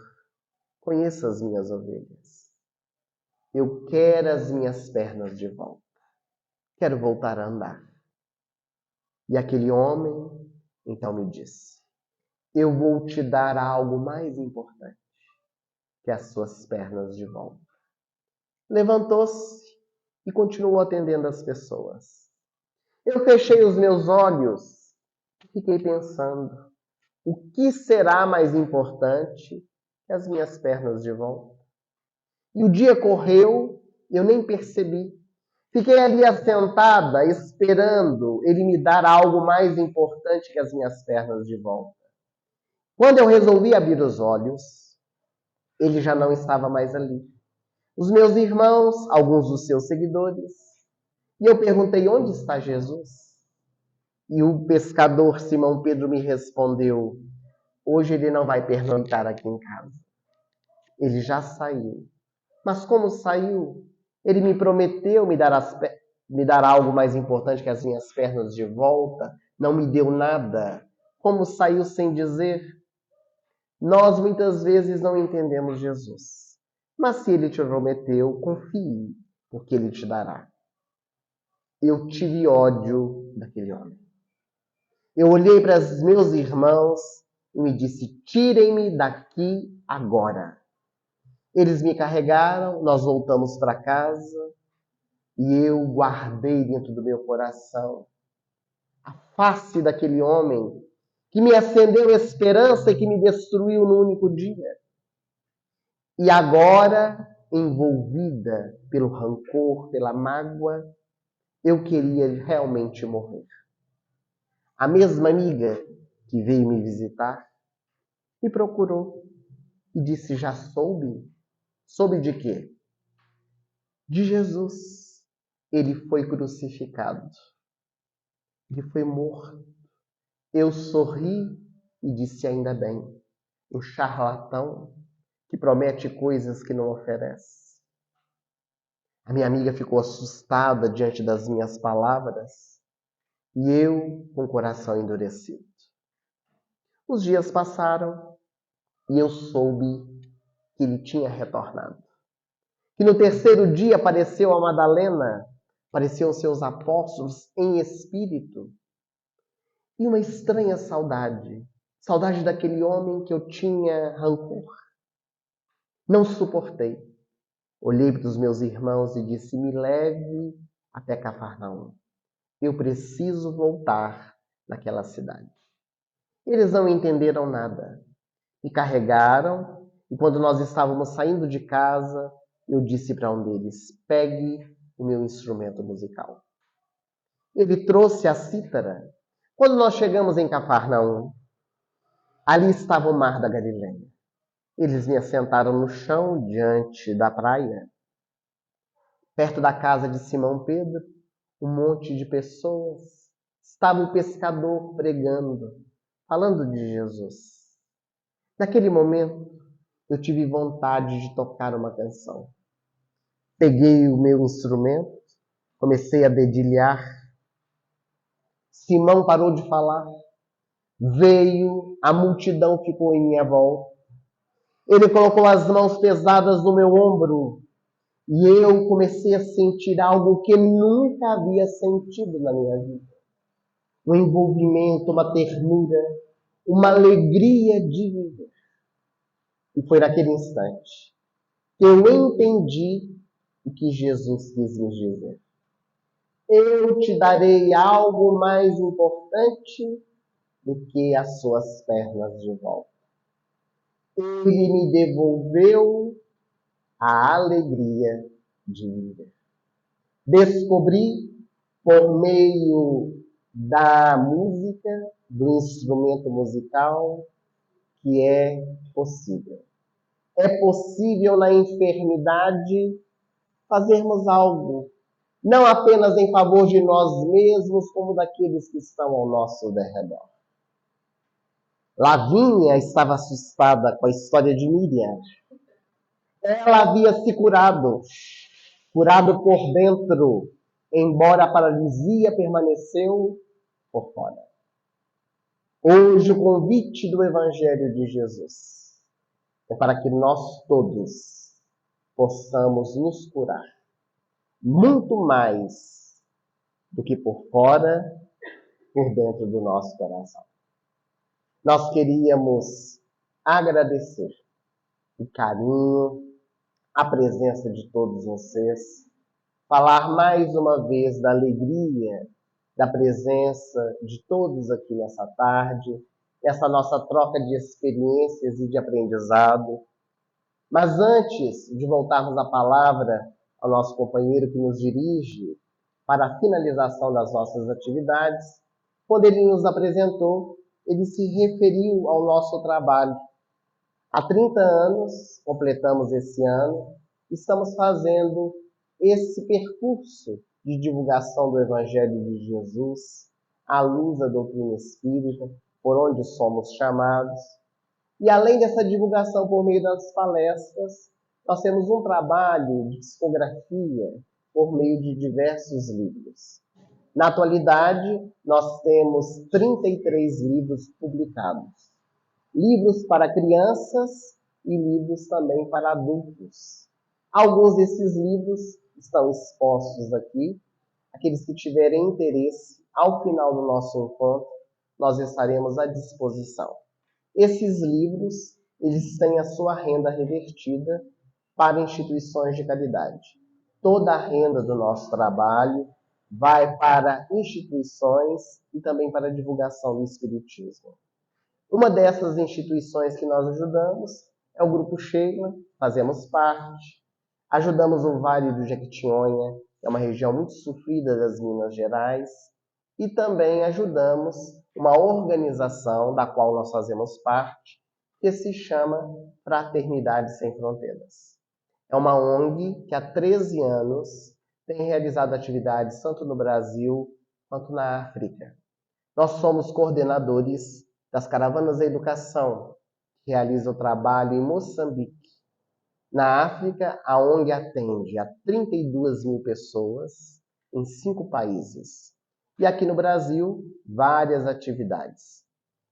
Conheço as minhas ovelhas. Eu quero as minhas pernas de volta. Quero voltar a andar. E aquele homem então me disse: eu vou te dar algo mais importante que as suas pernas de volta. Levantou-se e continuou atendendo as pessoas. Eu fechei os meus olhos e fiquei pensando: o que será mais importante que as minhas pernas de volta? E o dia correu, eu nem percebi. Fiquei ali assentada, esperando ele me dar algo mais importante que as minhas pernas de volta. Quando eu resolvi abrir os olhos, ele já não estava mais ali. Os meus irmãos, alguns dos seus seguidores, e eu perguntei: onde está Jesus? E o pescador Simão Pedro me respondeu: hoje ele não vai pernoitar aqui em casa. Ele já saiu. Mas como saiu? Ele me prometeu me dar algo mais importante que as minhas pernas de volta. Não me deu nada. Como saiu sem dizer? Nós muitas vezes não entendemos Jesus. Mas se ele te prometeu, confie, porque ele te dará. Eu tive ódio daquele homem. Eu olhei para os meus irmãos e me disse: tirem-me daqui agora. Eles me carregaram, nós voltamos para casa e eu guardei dentro do meu coração a face daquele homem que me acendeu esperança e que me destruiu no único dia. E agora, envolvida pelo rancor, pela mágoa, eu queria realmente morrer. A mesma amiga que veio me visitar me procurou e disse: já soube? Soube de quê? De Jesus. Ele foi crucificado. Ele foi morto. Eu sorri e disse: ainda bem. O charlatão que promete coisas que não oferece. A minha amiga ficou assustada diante das minhas palavras e eu com o coração endurecido. Os dias passaram e eu soube que ele tinha retornado. Que no terceiro dia apareceu a Madalena, apareceu os seus apóstolos em espírito. E uma estranha saudade, saudade daquele homem que eu tinha rancor. Não suportei. Olhei para os meus irmãos e disse: me leve até Cafarnaum. Eu preciso voltar naquela cidade. Eles não entenderam nada. Me carregaram e quando nós estávamos saindo de casa, eu disse para um deles: pegue o meu instrumento musical. Ele trouxe a cítara. Quando nós chegamos em Cafarnaum, ali estava o mar da Galileia. Eles me assentaram no chão diante da praia, perto da casa de Simão Pedro, um monte de pessoas. Estava o pescador pregando, falando de Jesus. Naquele momento, eu tive vontade de tocar uma canção. Peguei o meu instrumento, comecei a dedilhar. Simão parou de falar. Veio, a multidão ficou em minha volta. Ele colocou as mãos pesadas no meu ombro e eu comecei a sentir algo que nunca havia sentido na minha vida. Um envolvimento, uma ternura, uma alegria de viver. E foi naquele instante que eu entendi o que Jesus quis me dizer. Eu te darei algo mais importante do que as suas pernas de volta. Ele me devolveu a alegria de viver. Descobri, por meio da música, do instrumento musical, que é possível. É possível na enfermidade fazermos algo, não apenas em favor de nós mesmos, como daqueles que estão ao nosso derredor. Lavínia estava assustada com a história de Miriam. Ela havia se curado por dentro, embora a paralisia permaneceu por fora. Hoje o convite do Evangelho de Jesus é para que nós todos possamos nos curar muito mais do que por fora, por dentro do nosso coração. Nós queríamos agradecer o carinho, a presença de todos vocês, falar mais uma vez da alegria, da presença de todos aqui nessa tarde, nessa nossa troca de experiências e de aprendizado. Mas antes de voltarmos a palavra ao nosso companheiro que nos dirige para a finalização das nossas atividades, quando ele nos apresentou, ele se referiu ao nosso trabalho. Há 30 anos, completamos esse ano, estamos fazendo esse percurso de divulgação do Evangelho de Jesus, à luz da doutrina espírita, por onde somos chamados. E além dessa divulgação por meio das palestras, nós temos um trabalho de psicografia por meio de diversos livros. Na atualidade, nós temos 33 livros publicados. Livros para crianças e livros também para adultos. Alguns desses livros estão expostos aqui. Aqueles que tiverem interesse, ao final do nosso encontro, nós estaremos à disposição. Esses livros, eles têm a sua renda revertida para instituições de caridade. Toda a renda do nosso trabalho vai para instituições e também para a divulgação do Espiritismo. Uma dessas instituições que nós ajudamos é o Grupo Sheila, fazemos parte. Ajudamos o Vale do Jequitinhonha, que é uma região muito sofrida das Minas Gerais, e também ajudamos uma organização da qual nós fazemos parte, que se chama Fraternidade Sem Fronteiras. É uma ONG que há 13 anos tem realizado atividades tanto no Brasil quanto na África. Nós somos coordenadores das Caravanas da Educação, que realiza o trabalho em Moçambique. Na África, a ONG atende a 32 mil pessoas em 5 países. E aqui no Brasil, várias atividades.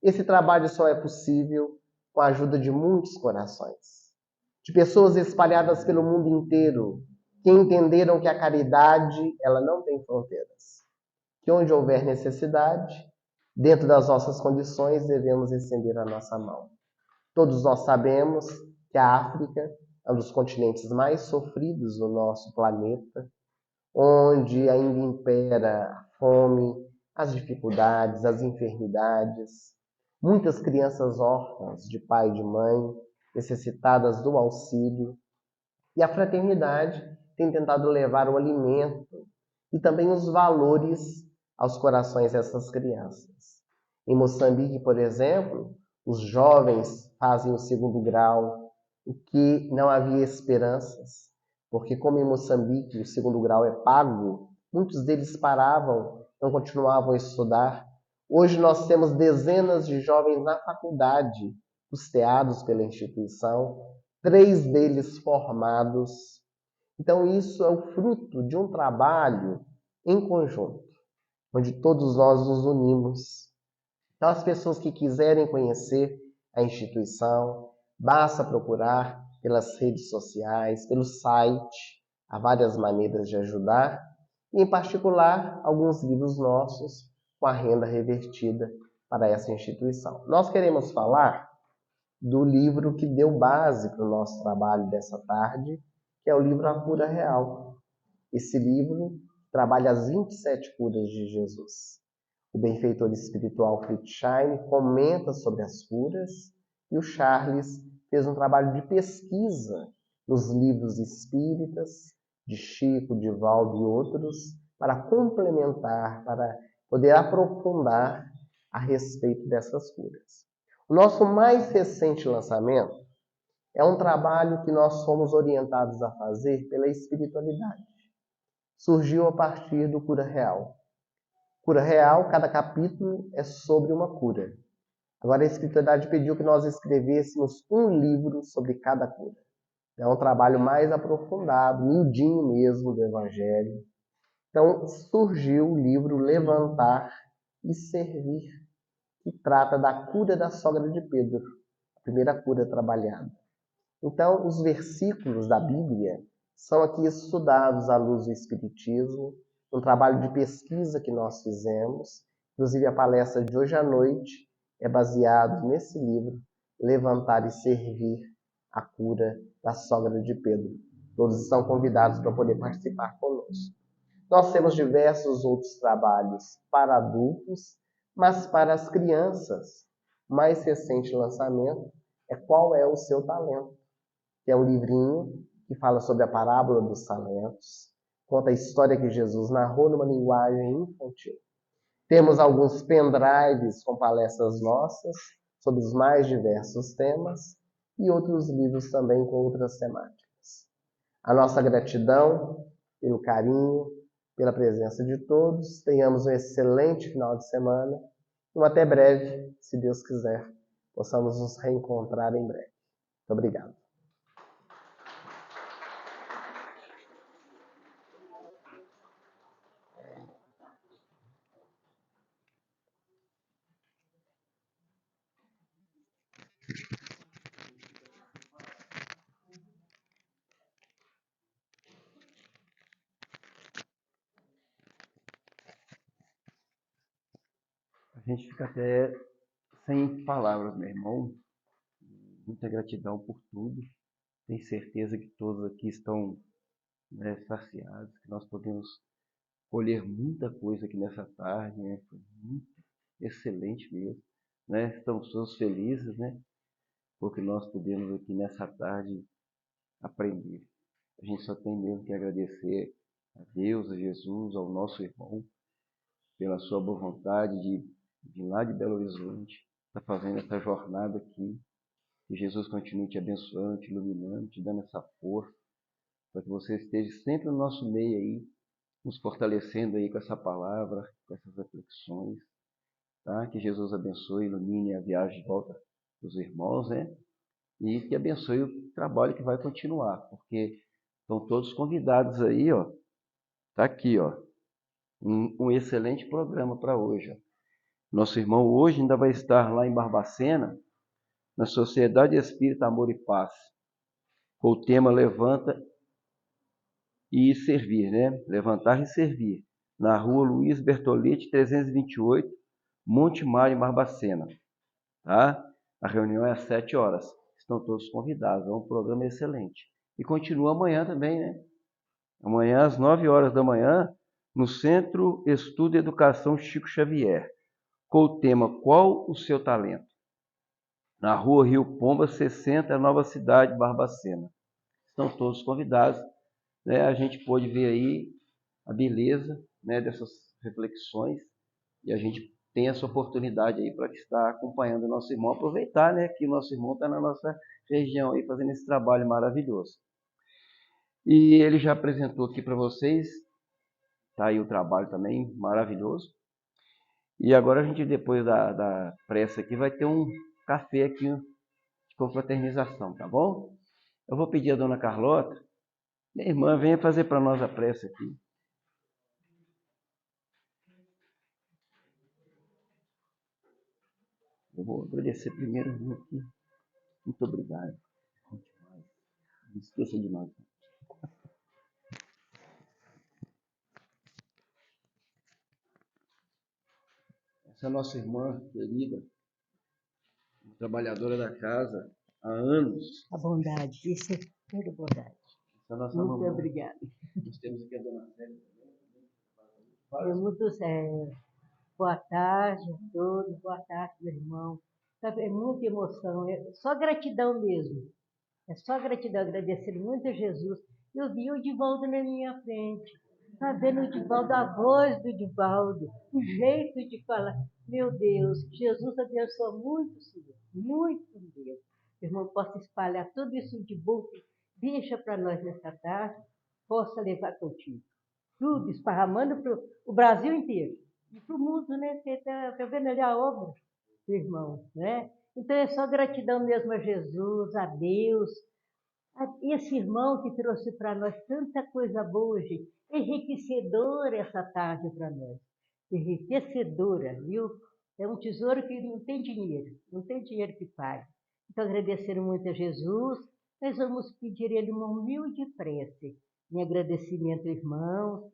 Esse trabalho só é possível com a ajuda de muitos corações, de pessoas espalhadas pelo mundo inteiro, que entenderam que a caridade ela não tem fronteiras. Que onde houver necessidade, dentro das nossas condições, devemos estender a nossa mão. Todos nós sabemos que a África é um dos continentes mais sofridos do nosso planeta, onde ainda impera a fome, as dificuldades, as enfermidades, muitas crianças órfãs de pai e de mãe, necessitadas do auxílio. E a fraternidade tem tentado levar o alimento e também os valores aos corações dessas crianças. Em Moçambique, por exemplo, os jovens fazem o 2º grau, o que não havia esperanças, porque como em Moçambique o 2º grau é pago, muitos deles paravam, não continuavam a estudar. Hoje nós temos dezenas de jovens na faculdade, custeados pela instituição, 3 deles formados. Então isso é o fruto de um trabalho em conjunto, onde todos nós nos unimos. Então as pessoas que quiserem conhecer a instituição, basta procurar pelas redes sociais, pelo site, há várias maneiras de ajudar, e em particular alguns livros nossos com a renda revertida para essa instituição. Nós queremos falar do livro que deu base para o nosso trabalho dessa tarde, que é o livro A Cura Real. Esse livro trabalha as 27 curas de Jesus. O benfeitor espiritual Fritz Schein comenta sobre as curas e o Charles fez um trabalho de pesquisa nos livros espíritas de Chico, de Valdo e outros para complementar, para poder aprofundar a respeito dessas curas. O nosso mais recente lançamento é um trabalho que nós fomos orientados a fazer pela espiritualidade. Surgiu a partir do Cura Real. Cura Real, cada capítulo é sobre uma cura. Agora a espiritualidade pediu que nós escrevêssemos um livro sobre cada cura. É um trabalho mais aprofundado, miudinho mesmo do Evangelho. Então surgiu o livro Levantar e Servir, que trata da cura da sogra de Pedro, a primeira cura trabalhada. Então, os versículos da Bíblia são aqui estudados à luz do Espiritismo, um trabalho de pesquisa que nós fizemos. Inclusive, a palestra de hoje à noite é baseado nesse livro, Levantar e Servir, a cura da sogra de Pedro. Todos estão convidados para poder participar conosco. Nós temos diversos outros trabalhos para adultos, mas para as crianças. O mais recente lançamento é Qual é o Seu Talento? Que é um livrinho que fala sobre a parábola dos talentos, conta a história que Jesus narrou numa linguagem infantil. Temos alguns pendrives com palestras nossas sobre os mais diversos temas e outros livros também com outras temáticas. A nossa gratidão pelo carinho, pela presença de todos. Tenhamos um excelente final de semana e até breve, se Deus quiser, possamos nos reencontrar em breve. Muito obrigado. A gente fica até sem palavras, meu irmão. Muita gratidão por tudo. Tenho certeza que todos aqui estão, né, saciados, que nós podemos colher muita coisa aqui nessa tarde, né? Foi muito excelente mesmo, né? Estamos todos felizes, né? Porque nós podemos aqui nessa tarde aprender. A gente só tem mesmo que agradecer a Deus, a Jesus, ao nosso irmão, pela sua boa vontade de vir lá de Belo Horizonte, estar fazendo essa jornada aqui. Que Jesus continue te abençoando, te iluminando, te dando essa força, para que você esteja sempre no nosso meio aí, nos fortalecendo aí com essa palavra, com essas reflexões, tá? Que Jesus abençoe, ilumine a viagem de volta dos irmãos, né? E que abençoe o trabalho que vai continuar, porque estão todos convidados aí, ó. Tá aqui, ó, um excelente programa para hoje, ó. Nosso irmão hoje ainda vai estar lá em Barbacena, na Sociedade Espírita Amor e Paz, com o tema Levanta e Servir, né? Levantar e Servir, na rua Luiz Bertolete, 328, Monte Mário, em Barbacena, tá? A reunião é às 7 horas. Estão todos convidados, é um programa excelente. E continua amanhã também, né? Amanhã, às 9 horas da manhã, no Centro Estudo e Educação Chico Xavier, com o tema Qual o Seu Talento? Na rua Rio Pomba, 60, Nova Cidade, Barbacena. Estão todos convidados, né? A gente pôde ver aí a beleza, né, dessas reflexões, e a gente tem essa oportunidade aí para estar acompanhando o nosso irmão, aproveitar, né, que o nosso irmão está na nossa região aí fazendo esse trabalho maravilhoso. E ele já apresentou aqui para vocês, tá aí o trabalho também maravilhoso. E agora a gente, depois da prece aqui, vai ter um café aqui de confraternização, tá bom? Eu vou pedir a dona Carlota, minha irmã, venha fazer para nós a prece aqui. Eu vou agradecer primeiro aqui. Muito obrigado. Não esqueça de nós. Essa é a nossa irmã querida, trabalhadora da casa há anos. A bondade, isso é tudo bondade. Essa é a nossa Muito mamãe. obrigada. Nós temos aqui a dona Célia Boa tarde a todos, boa tarde, meu irmão. É muita emoção, é só gratidão mesmo. É só gratidão, agradecendo muito a Jesus. Eu vi o Divaldo na minha frente. Está vendo o Divaldo, a voz do Divaldo, o jeito de falar. Meu Deus, Jesus abençoa muito, Senhor. Muito Deus. Meu irmão, possa espalhar tudo isso de bom que deixa para nós nessa tarde, possa levar contigo. Tudo esparramando para o Brasil inteiro. E para o mundo, né? Você está vendo ali a obra do irmão, né? Então é só gratidão mesmo a Jesus, a Deus, a esse irmão que trouxe para nós tanta coisa boa, gente. Enriquecedora essa tarde para nós. Enriquecedora, viu? É um tesouro que não tem dinheiro que pague. Então, agradecendo muito a Jesus, nós vamos pedir a Ele uma humilde prece. Em agradecimento, irmãos,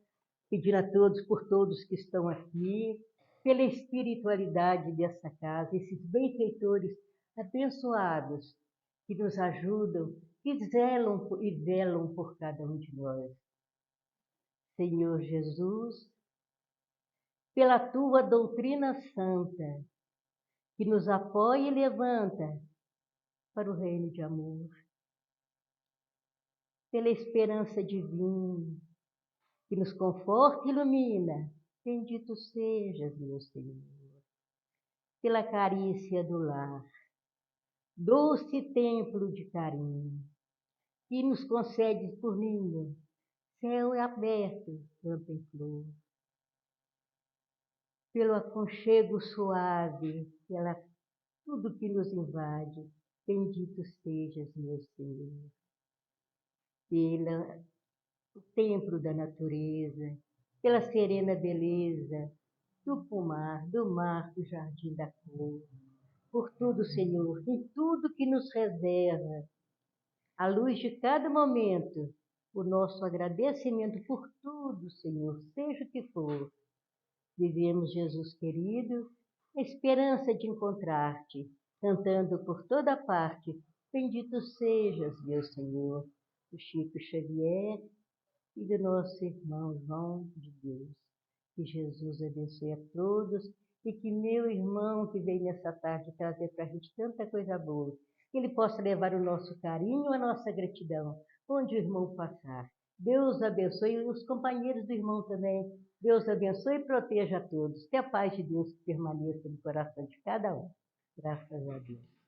pedindo a todos, por todos que estão aqui, pela espiritualidade dessa casa, esses benfeitores abençoados que nos ajudam e velam por cada um de nós. Senhor Jesus, pela tua doutrina santa, que nos apoia e levanta para o reino de amor, pela esperança divina, que nos conforta e ilumina, bendito sejas, meu Senhor, pela carícia do lar, doce templo de carinho, que nos concede por ninho, céu aberto, campo em flor, pelo aconchego suave, pela tudo que nos invade, bendito sejas, meu Senhor, pelo templo da natureza, pela serena beleza do pomar, do mar, do jardim da cor, por tudo, Senhor, em tudo que nos reserva, à luz de cada momento, o nosso agradecimento por tudo, Senhor, seja o que for. Vivemos, Jesus querido, a esperança de encontrar-te, cantando por toda parte Bendito sejas, meu Senhor, do Chico Xavier e do nosso irmão João de Deus. Que Jesus abençoe a todos e que meu irmão que veio nessa tarde trazer para a gente tanta coisa boa, que ele possa levar o nosso carinho, a nossa gratidão, onde o irmão passar. Deus abençoe e os companheiros do irmão também. Deus abençoe e proteja a todos. Que a paz de Deus permaneça no coração de cada um. Graças a Deus.